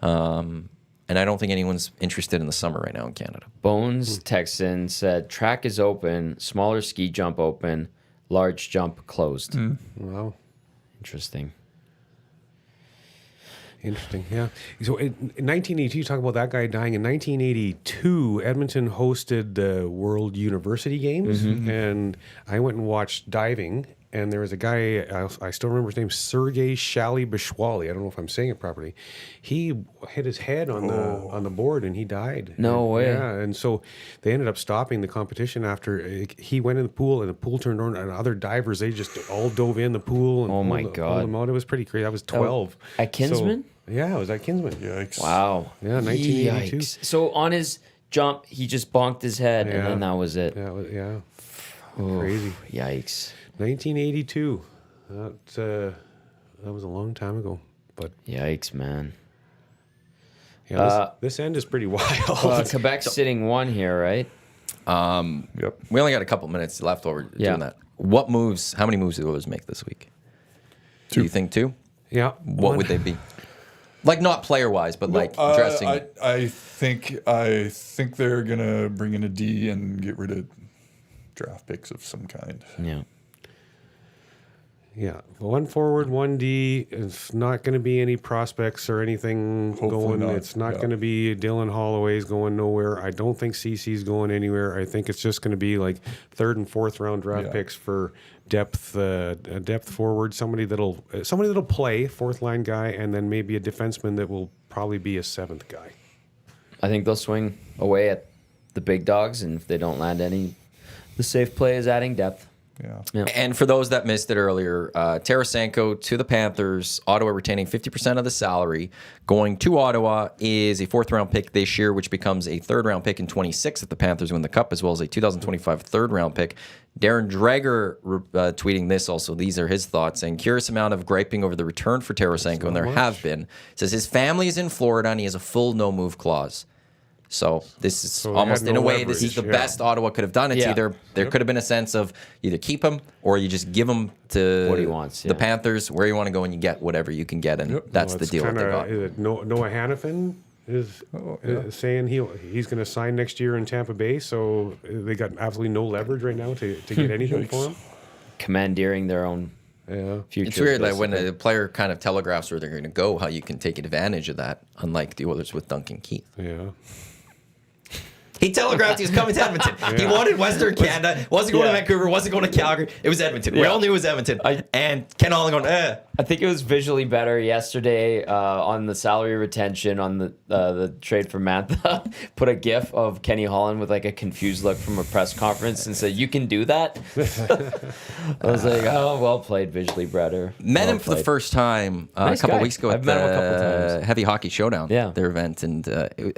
And I don't think anyone's interested in the summer right now in Canada. Bones Texan said track is open, smaller ski jump open, large jump closed. Wow. Interesting. Interesting, yeah. So in 1982, you talk about that guy dying. In 1982, Edmonton hosted the World University Games, and I went and watched diving. And there was a guy, I still remember his name, Sergei Shalibashwili. I don't know if I'm saying it properly. He hit his head on the board and he died. No way. Yeah, and so they ended up stopping the competition after he went in the pool and the pool turned on, and other divers, they just all dove in the pool and Oh my pulled God. him out. It was pretty crazy. I was 12. At Kinsman? Yeah, it was at Kinsman. Yikes. Wow. Yeah, 1982. Yikes. So on his jump, he just bonked his head, and Yeah. then that was it. Yeah. Oof, Crazy. Yikes. 1982. That was a long time ago. But Yikes, man. yeah, this end is pretty wild. Quebec's sitting one here, right? Yep. We only got a couple minutes left while we're doing that. How many moves did the Oilers make this week? Do you think 2? Yeah. What would they be? Like not player-wise, but like dressing. I think they're gonna bring in a D and get rid of draft picks of some kind. Yeah. Yeah, 1 forward, 1 D. It's not going to be any prospects or anything Hopefully going. not, It's not yeah. going to be Dylan Holloway's going nowhere. I don't think CC's going anywhere. I think it's just going to be like 3rd and 4th round draft Yeah. picks for depth forward. Somebody that'll play 4th line guy, and then maybe a defenseman that will probably be a 7th guy. I think they'll swing away at the big dogs, and if they don't land any, the safe play is adding depth. Yeah. And for those that missed it earlier, Tarasenko to the Panthers, Ottawa retaining 50% of the salary. Going to Ottawa is a 4th-round pick this year, which becomes a 3rd-round pick in 26 if the Panthers win the Cup, as well as a 2025 3rd-round pick. Darren Dreger tweeting this also. These are his thoughts. Saying, curious amount of griping over the return for Tarasenko, and there have been. Says his family is in Florida, and he has a full no-move clause. So this is he almost had in no a way, this is the leverage, best Ottawa could have done. It's Yeah. either there could have been a sense of either keep him or you just give him to What he wants, the yeah. Panthers, where you want to go, and you get whatever you can get, and that's Well, the it's deal that they kinda- got. Is it Noah Hannafin is saying he's going to sign next year in Tampa Bay, so they got absolutely no leverage right now to get anything for him. Commandeering their own Yeah. future. It's weird, like when basically. a player kind of telegraphs where they're going to go, how you can take advantage of that, unlike the Oilers with Duncan Keith. Yeah. He telegraphed he was coming to Edmonton. He wanted Western Canada, wasn't going to Vancouver, wasn't going to Calgary. It was Edmonton. We all knew it was Edmonton. And Ken Holland going, I think it was visually better yesterday on the salary retention on the trade for Mantha. Put a GIF of Kenny Holland with like a confused look from a press conference and said, "You can do that." I was like, "Oh, well played, visually better." Met Well him for the played. first time Nice a couple guy. weeks ago I've at met him a couple the times. Heavy Hockey Showdown, Yeah. their event, and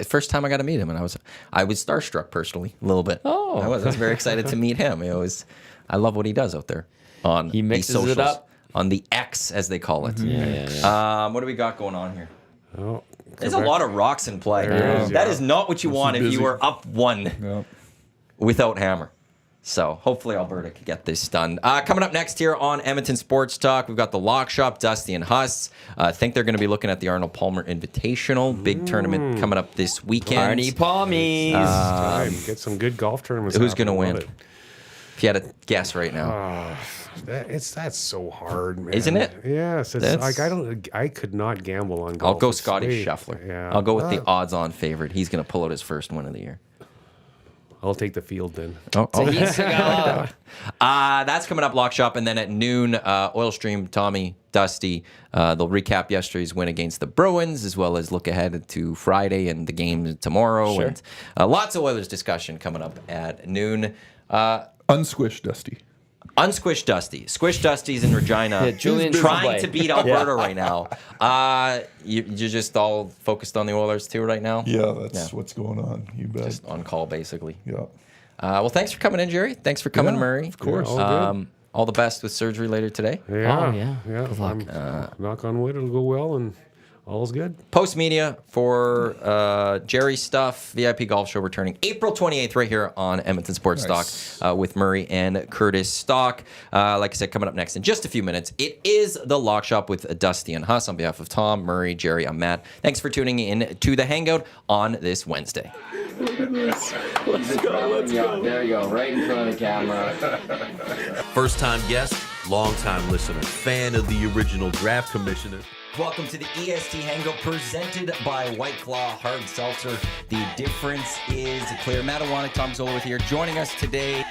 first time I got to meet him, and I was starstruck personally a little bit. Oh. I was very excited to meet him. I love what he does out there on He mixes the it socials, up. on the X as they call it. Yeah. What do we got going on here? Oh, There's a lot of rocks in play. There is, That yeah. is not what you want if busy. you were up 1 Yeah. without Hammer. So hopefully Alberta can get this done. Coming up next here on Edmonton Sports Talk, we've got the Lock Shop, Dusty and Huss. I think they're going to be looking at the Arnold Palmer Invitational, big tournament coming up this weekend. Arnie Palmies. time. Get some good golf tournaments. Who's going to happening. win? Love it. If you had to guess right now. That's so hard, man. Isn't it? Yes, it's That's- like I could not gamble on golf. I'll go It's Scotty way- Scheffler. Yeah, I'll go with the odds-on favorite. He's going to pull out his first win of the year. I'll take the field then. That's coming up, Lock Shop. And then at noon, Oil Stream, Tommy, Dusty, they'll recap yesterday's win against the Bruins, as well as look ahead to Friday and the game tomorrow. Sure. And lots of Oilers discussion coming up at noon. Unsquish Dusty. Unsquish Dusty. Squish Dusty's in Regina. Yeah, Julian's trying busy. to beat Alberta right now. You're just all focused on the Oilers too right now? Yeah, that's what's going on. You bet. Just on call, basically. Yeah. Well, thanks for coming in, Gerry. Thanks for coming, Yeah, Murray. of course. all good. All the best with surgery later today. Yeah, Oh, yeah. yeah. Good luck. Knock on wood, it'll go well, and All's good. Postmedia for Gerry stuff, VIP Golf Show returning April 28th right here on Edmonton Sports Nice. Talk with Murray and Curtis Stock. Like I said, coming up next in just a few minutes, it is The Lock Shop with Dusty and Huss. On behalf of Tom, Murray, Gerry, I'm Matt. Thanks for tuning in to The Hangout on this Wednesday. Let's go. There you go, right in front of the camera. First-time guest, long-time listener, fan of the original draft commissioner. Welcome to the EST Hangout presented by White Claw Hard Seltzer. The difference is clear. Matt Iwanyk, Tom Gazzola with here. Joining us today,